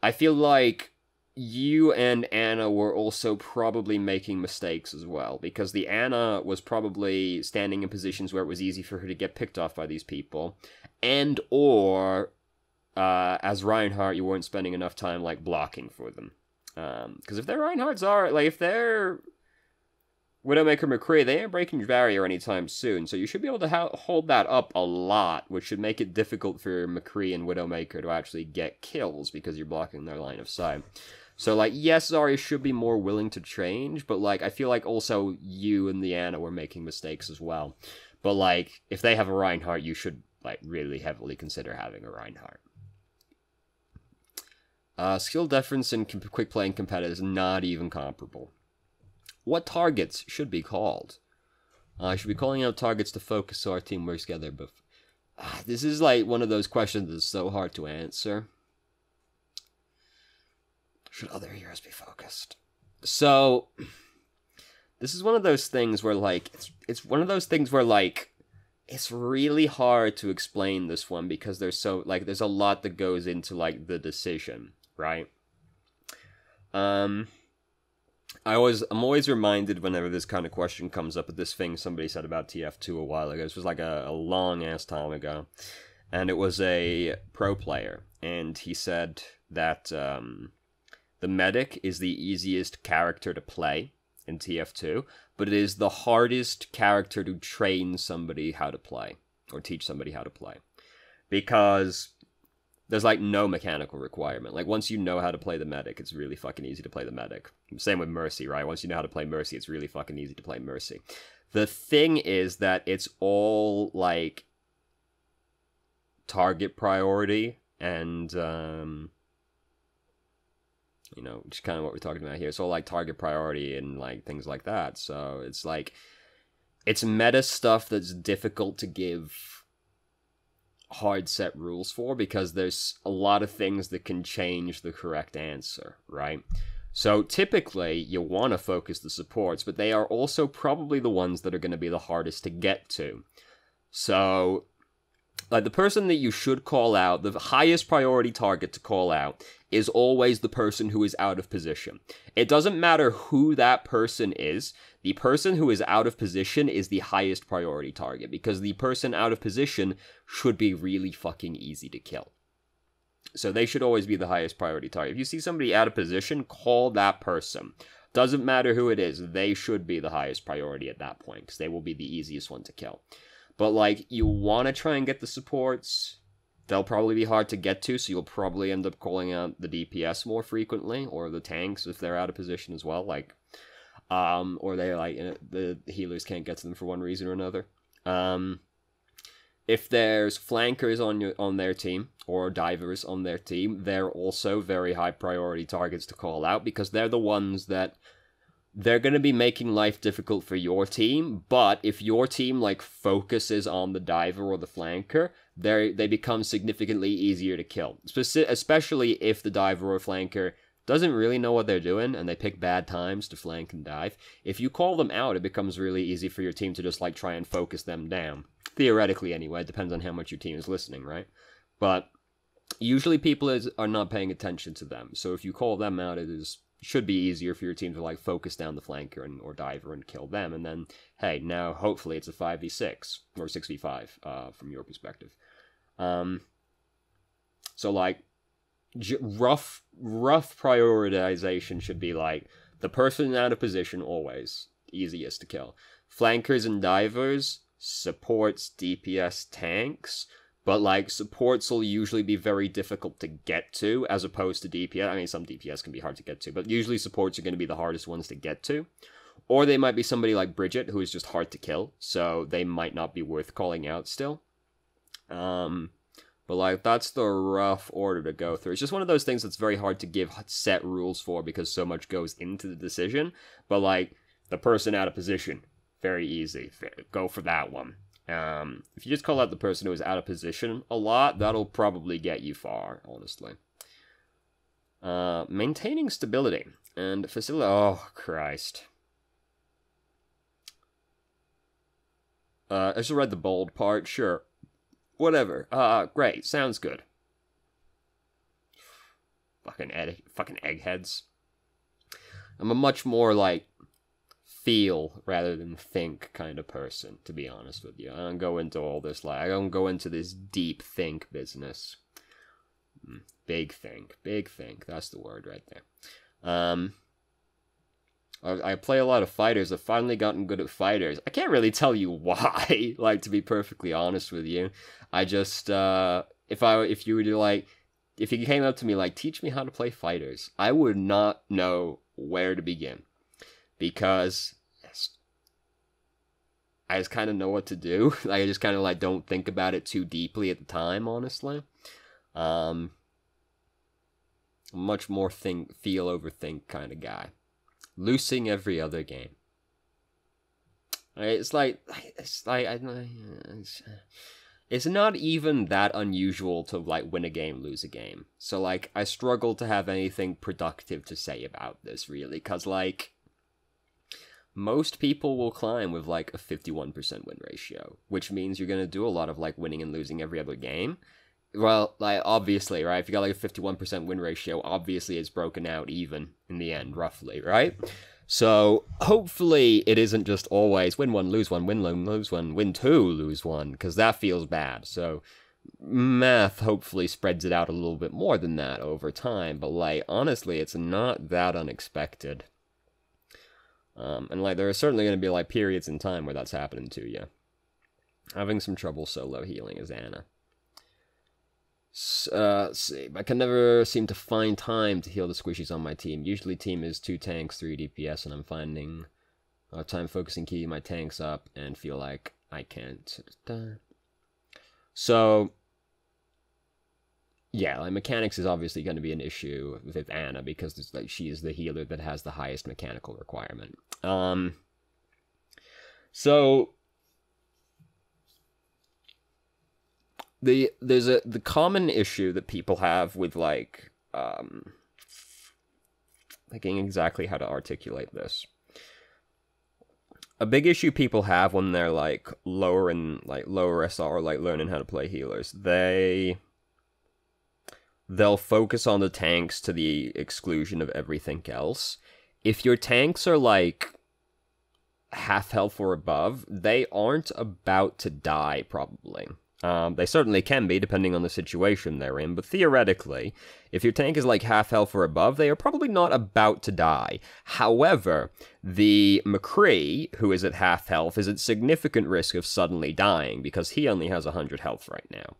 I feel like you and Anna were also probably making mistakes as well, because the Anna was probably standing in positions where it was easy for her to get picked off by these people, and or as Reinhardt, you weren't spending enough time, like, blocking for them. Because if they're Reinhardt's are, like, if they're Widowmaker McCree, they ain't breaking barrier anytime soon, so you should be able to hold that up a lot, which should make it difficult for McCree and Widowmaker to actually get kills, because you're blocking their line of sight. So, like, yes, Zarya should be more willing to change, but, like, I feel like also you and the Anna were making mistakes as well. But, like, if they have a Reinhardt, you should, like, really heavily consider having a Reinhardt. Skill difference in quick playing competitors, not even comparable. What targets should be called? I should be calling out targets to focus so our team works together, but this is, like, one of those questions that's so hard to answer. Should other heroes be focused? So, this is one of those things where, like, it's one of those things where, like, it's really hard to explain this one, because there's so, like, there's a lot that goes into, like, the decision, right? I'm always reminded whenever this kind of question comes up of this thing somebody said about TF2 a while ago. This was like a long-ass time ago. And it was a pro player. And he said that the medic is the easiest character to play in TF2, but it is the hardest character to train somebody how to play, or teach somebody how to play. Because there's, like, no mechanical requirement. Like, once you know how to play the medic, it's really fucking easy to play the medic. Same with Mercy, right? Once you know how to play Mercy, it's really fucking easy to play Mercy. The thing is that it's all, like, target priority and, you know, which is kind of what we're talking about here. It's all, like, target priority and, like, things like that. So it's, like, it's meta stuff that's difficult to give hard set rules for, because there's a lot of things that can change the correct answer, right? So typically you want to focus the supports, but they are also probably the ones that are going to be the hardest to get to. So, like, the person that you should call out, the highest priority target to call out, is always the person who is out of position. It doesn't matter who that person is. The person who is out of position is the highest priority target, because the person out of position should be really fucking easy to kill. So they should always be the highest priority target. If you see somebody out of position, call that person. Doesn't matter who it is, they should be the highest priority at that point, because they will be the easiest one to kill. But, like, you want to try and get the supports. They'll probably be hard to get to, so you'll probably end up calling out the DPS more frequently, or the tanks if they're out of position as well, like, or they, like, the healers can't get to them for one reason or another. If there's flankers on their team, or divers on their team, they're also very high priority targets to call out, because they're the ones that they're going to be making life difficult for your team, but if your team, like, focuses on the diver or the flanker, they become significantly easier to kill. Especially if the diver or flanker doesn't really know what they're doing, and they pick bad times to flank and dive. If you call them out, it becomes really easy for your team to just, like, try and focus them down. Theoretically, anyway. It depends on how much your team is listening, right? But usually people are not paying attention to them. So if you call them out, should be easier for your team to, like, focus down the flanker or diver and kill them. And then, hey, now hopefully it's a 5v6 or 6v5 from your perspective. So, like, rough prioritization should be, like, the person out of position always easiest to kill. Flankers and divers, supports, DPS, tanks. but, like, supports will usually be very difficult to get to, as opposed to DPS. I mean, some DPS can be hard to get to, but usually supports are going to be the hardest ones to get to. Or they might be somebody like Bridget, who is just hard to kill, so they might not be worth calling out still. But, like, that's the rough order to go through. It's just one of those things that's very hard to give set rules for, because so much goes into the decision. But, like, the person out of position, very easy. Go for that one. If you just call out the person who is out of position a lot, that'll probably get you far, honestly. Maintaining stability and facility. Oh, Christ. I just read the bold part, sure. Whatever. Great, sounds good. Fucking eggheads. I'm a much more, like, feel rather than think kind of person, to be honest with you. I don't go into all this, like, I don't go into this deep think business. Big think, that's the word right there. I play a lot of fighters. I've finally gotten good at fighters. I can't really tell you why, like, to be perfectly honest with you. I just, if you came up to me, like, teach me how to play fighters, I would not know where to begin. Because I just kind of know what to do. Like, I just kind of, like, don't think about it too deeply at the time, honestly. Much more feel, overthink kind of guy. Losing every other game. It's not even that unusual to, like, win a game, lose a game. So, like, I struggle to have anything productive to say about this, really, because, like, most people will climb with, like, a 51% win ratio, which means you're gonna do a lot of, like, winning and losing every other game. Well, like, obviously, right, if you got, like, a 51% win ratio, obviously it's broken out even in the end, roughly, right? So, hopefully it isn't just always win one, lose one, win one, lose one, win two, lose one, because that feels bad. So, math hopefully spreads it out a little bit more than that over time, but, like, honestly, it's not that unexpected. And, like, there are certainly going to be, like, periods in time where that's happening to you. Having some trouble solo healing as Ana. Let's see. I can never seem to find time to heal the squishies on my team. Usually team is 2 tanks, 3 DPS, and I'm finding time focusing keeping my tanks up and feel like I can't. So, yeah, like, mechanics is obviously going to be an issue with Ana because it's like she is the healer that has the highest mechanical requirement. So there's the common issue that people have with, like, thinking exactly how to articulate this. A big issue people have when they're, like, lower SR, like, learning how to play healers, they'll focus on the tanks to the exclusion of everything else. If your tanks are, like, half health or above, they aren't about to die, probably. They certainly can be, depending on the situation they're in, but theoretically, if your tank is, like, half health or above, they are probably not about to die. However, the McCree, who is at half health, is at significant risk of suddenly dying, because he only has 100 health right now.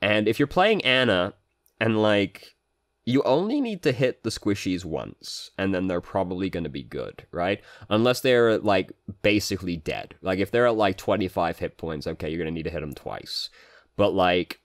And if you're playing Ana, and, like, you only need to hit the squishies once, and then they're probably going to be good, right? Unless they're, like, basically dead. Like, if they're at, like, 25 hit points, okay, you're going to need to hit them twice. But, like,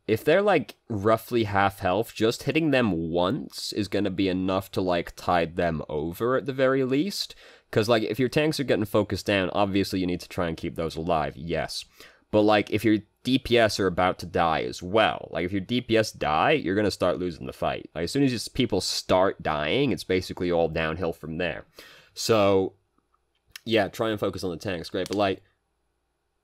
if they're, like, roughly half health, just hitting them once is going to be enough to, like, tide them over at the very least. Because, like, if your tanks are getting focused down, obviously you need to try and keep those alive, yes. But, like, if your DPS are about to die as well, like, if your DPS die, you're going to start losing the fight. Like, as soon as people start dying, it's basically all downhill from there. So, yeah, try and focus on the tanks, great. But, like,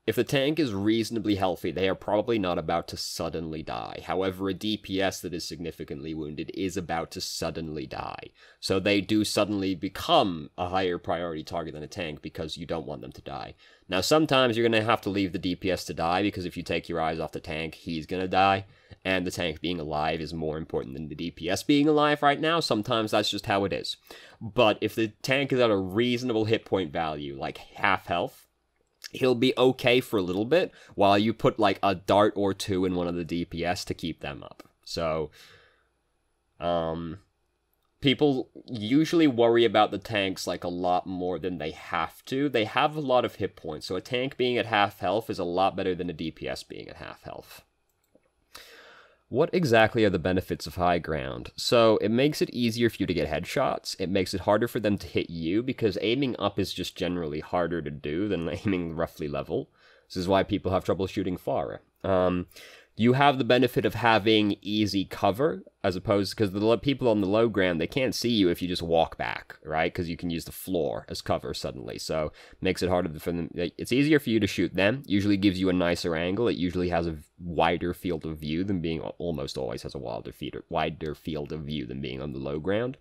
if the tank is reasonably healthy, they are probably not about to suddenly die. However, a DPS that is significantly wounded is about to suddenly die. So they do suddenly become a higher priority target than a tank because you don't want them to die. Now, sometimes you're going to have to leave the DPS to die because if you take your eyes off the tank, he's going to die. And the tank being alive is more important than the DPS being alive right now. Sometimes that's just how it is. But if the tank is at a reasonable hit point value, like half health, he'll be okay for a little bit while you put like a dart or two in one of the DPS to keep them up. So, people usually worry about the tanks like a lot more than they have to. They have a lot of hit points, so a tank being at half health is a lot better than a DPS being at half health. What exactly are the benefits of high ground? So, it makes it easier for you to get headshots. It makes it harder for them to hit you, because aiming up is just generally harder to do than aiming roughly level. This is why people have trouble shooting far. You have the benefit of having easy cover, as opposed, because the people on the low ground, they can't see you if you just walk back, right? Because you can use the floor as cover suddenly, so makes it harder for them. It's easier for you to shoot them, usually gives you a nicer angle, it usually has a wider field of view than being, almost always has a wider field of view than being on the low ground.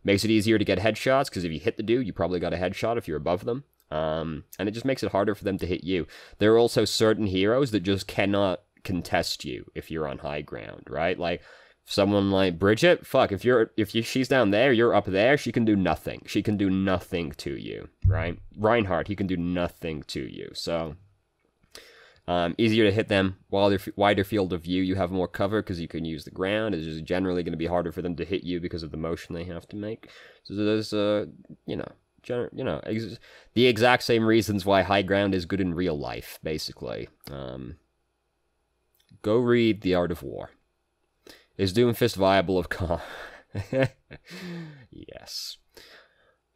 Makes it easier to get headshots, because if you hit the dude, you probably got a headshot if you're above them. And it just makes it harder for them to hit you. There are also certain heroes that just cannot contest you if you're on high ground, right? Like someone like Bridget, fuck, she's down there, you're up there, she can do nothing. She can do nothing to you, right? Reinhardt, he can do nothing to you. So easier to hit them. Wider field of view, you have more cover because you can use the ground. It's just generally going to be harder for them to hit you because of the motion they have to make. So there's the exact same reasons why high ground is good in real life, basically. Go read The Art of War. Is Doomfist viable of con? Yes.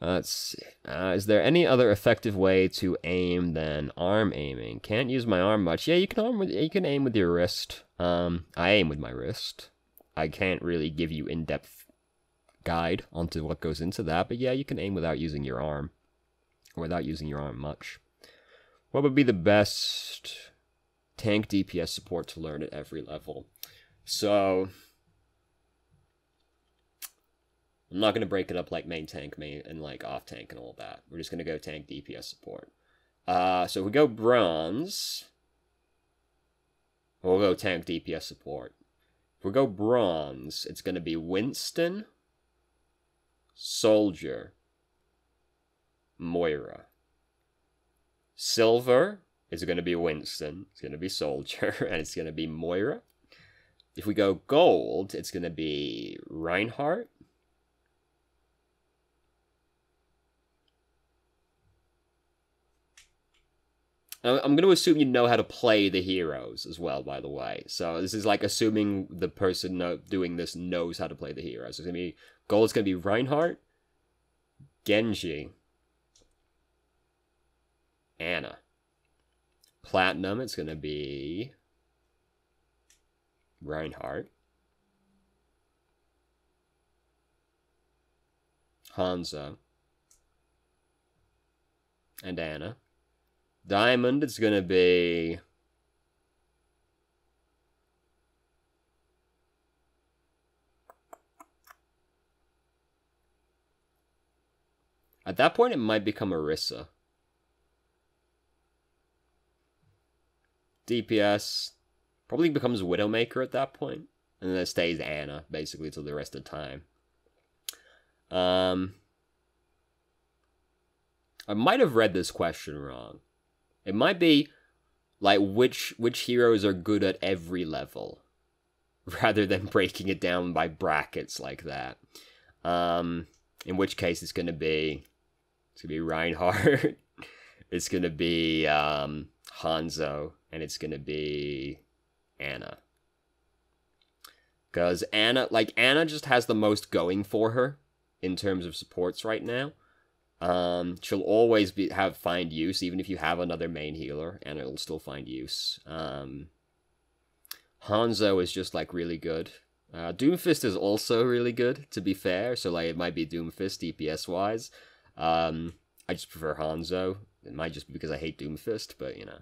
Let's see. Is there any other effective way to aim than arm aiming? Can't use my arm much. Yeah, you can aim with your wrist. I aim with my wrist. I can't really give you in-depth guide onto what goes into that, but yeah, you can aim without using your arm. Or without using your arm much. What would be the best tank DPS support to learn at every level? So, I'm not going to break it up like main tank, and like off tank and all that. We're just going to go tank DPS support. So if we go bronze, we'll go tank DPS support. If we go bronze, it's going to be Winston, Soldier, Moira. Silver is going to be Winston, it's going to be Soldier, and it's going to be Moira. If we go gold, it's going to be Reinhardt, I'm going to assume you know how to play the heroes as well, by the way. So this is like assuming the person doing this knows how to play the heroes. So it's going to be gold, it's going to be Reinhardt, Genji, Ana. Platinum, it's going to be Reinhardt, Hanzo, and Ana. Diamond, it's going to be at that point, it might become Orisa. DPS probably becomes Widowmaker at that point, and then it stays Ana, basically, till the rest of the time. I might have read this question wrong. It might be, like, which heroes are good at every level, rather than breaking it down by brackets like that. In which case, it's gonna be Reinhardt, it's gonna be Hanzo, and it's gonna be Ana. Because Ana just has the most going for her in terms of supports right now. She'll always find use, even if you have another main healer, and it'll still find use. Hanzo is just, like, really good. Doomfist is also really good, to be fair, so, like, it might be Doomfist DPS-wise. I just prefer Hanzo. It might just be because I hate Doomfist, but, you know.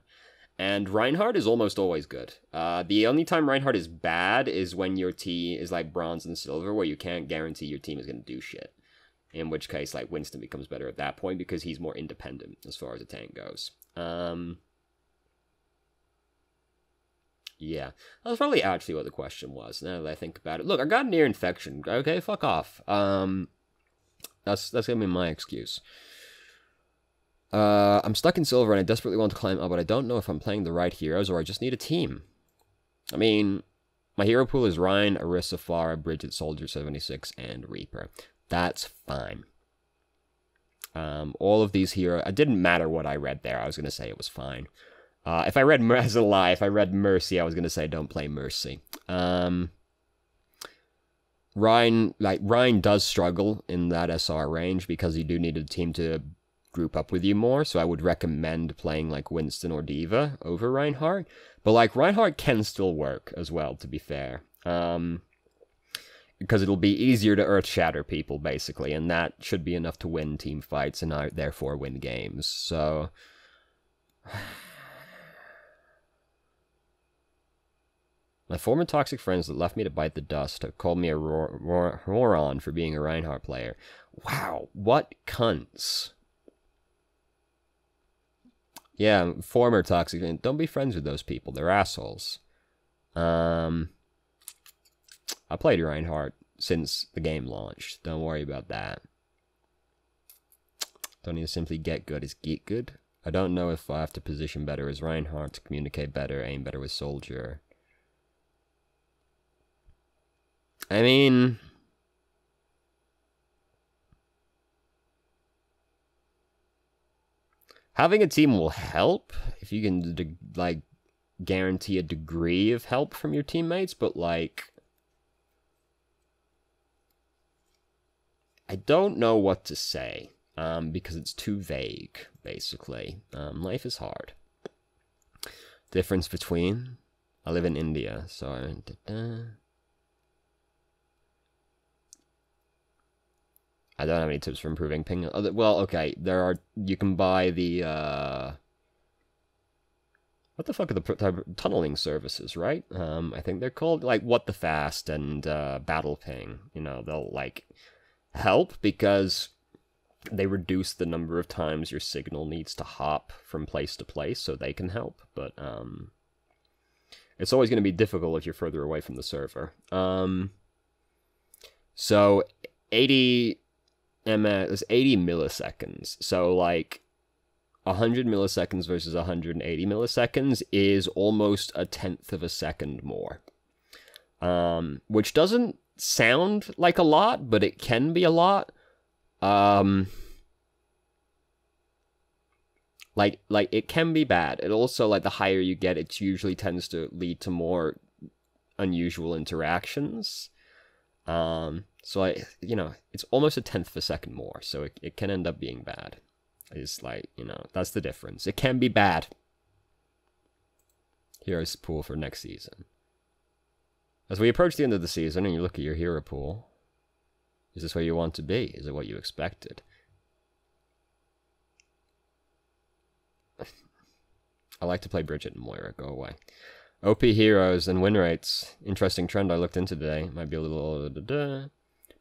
And Reinhardt is almost always good. The only time Reinhardt is bad is when your team is, like, bronze and silver, where you can't guarantee your team is going to do shit. In which case, like, Winston becomes better at that point because he's more independent as far as the tank goes. Yeah. That's probably actually what the question was, now that I think about it. Look, I got an ear infection. Okay, fuck off. That's gonna be my excuse. I'm stuck in silver and I desperately want to climb up, but I don't know if I'm playing the right heroes or I just need a team. I mean, my hero pool is Ryan, Orisa, Pharah, Bridget, Soldier 76, and Reaper. That's fine. All of these heroes, it didn't matter what I read there. I was going to say it was fine. If I read, as a lie, if I read Mercy, I was going to say don't play Mercy. Ryan does struggle in that SR range because you do need a team to group up with you more, so I would recommend playing like Winston or Diva over Reinhardt. But like Reinhardt can still work as well, to be fair. Because it'll be easier to earth shatter people, basically, and that should be enough to win team fights and therefore win games. So my former toxic friends that left me to bite the dust have called me a moron for being a Reinhardt player. Wow, what cunts. Yeah, former toxic. Don't be friends with those people. They're assholes. I played Reinhardt since the game launched. Don't worry about that. Don't need to simply get good as get good. I don't know if I have to position better as Reinhardt, to communicate better, aim better with Soldier. I mean, having a team will help if you can like guarantee a degree of help from your teammates, but like I don't know what to say, because it's too vague, basically. Life is hard. Difference between... I live in India, so... I don't have any tips for improving ping. Well, okay, you can buy the... What the fuck are the tunneling services, right? I think they're called, like, What the Fast and Battle Ping. You know, they'll, like... help because they reduce the number of times your signal needs to hop from place to place, so they can help, but it's always going to be difficult if you're further away from the server. So 80 milliseconds, so like 100 milliseconds versus 180 milliseconds is almost a tenth of a second more, which doesn't sound like a lot, but it can be a lot. Like it can be bad. It also, like, the higher you get, it usually tends to lead to more unusual interactions. So you know, it's almost a tenth of a second more, so it can end up being bad. It's like, you know, that's the difference. It can be bad. Here's the pool for next season. As we approach the end of the season and you look at your hero pool, is this where you want to be? Is it what you expected? I like to play Bridget and Moira. Go away. OP heroes and win rates. Interesting trend I looked into today. Might be a little...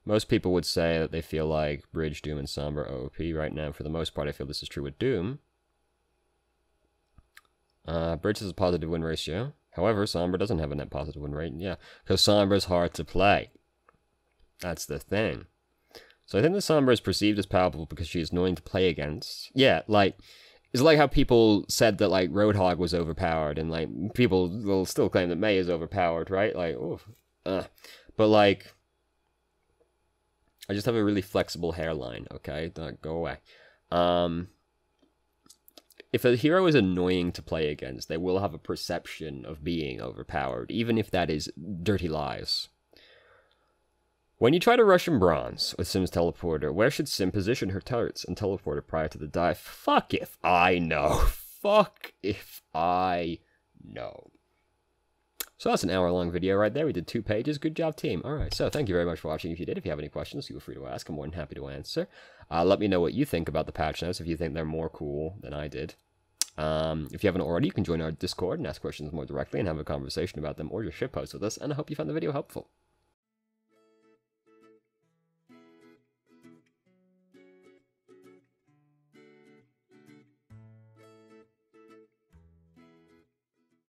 Most people would say that they feel like Bridge, Doom, and Sombra are OP right now. For the most part, I feel this is true with Doom. Bridge has a positive win ratio. However, Sombra doesn't have a net positive win rate. Yeah, because Sombra's hard to play. That's the thing. So I think that Sombra is perceived as powerful because she is annoying to play against. Yeah, like, it's like how people said that, like, Roadhog was overpowered, and, like, people will still claim that Mei is overpowered, right? Like, oof. But, like, I just have a really flexible hairline, okay? Go away. If a hero is annoying to play against, they will have a perception of being overpowered, even if that is dirty lies. When you try to rush in bronze with Sim's teleporter, where should Sim position her turrets and teleporter prior to the dive? Fuck if I know. Fuck if I know. So that's an hour-long video right there. We did 2 pages. Good job, team. All right, so thank you very much for watching. If you did, if you have any questions, feel free to ask. I'm more than happy to answer. Let me know what you think about the patch notes, if you think they're more cool than I did. If you haven't already, you can join our Discord and ask questions more directly and have a conversation about them, or just shitpost with us, and I hope you found the video helpful.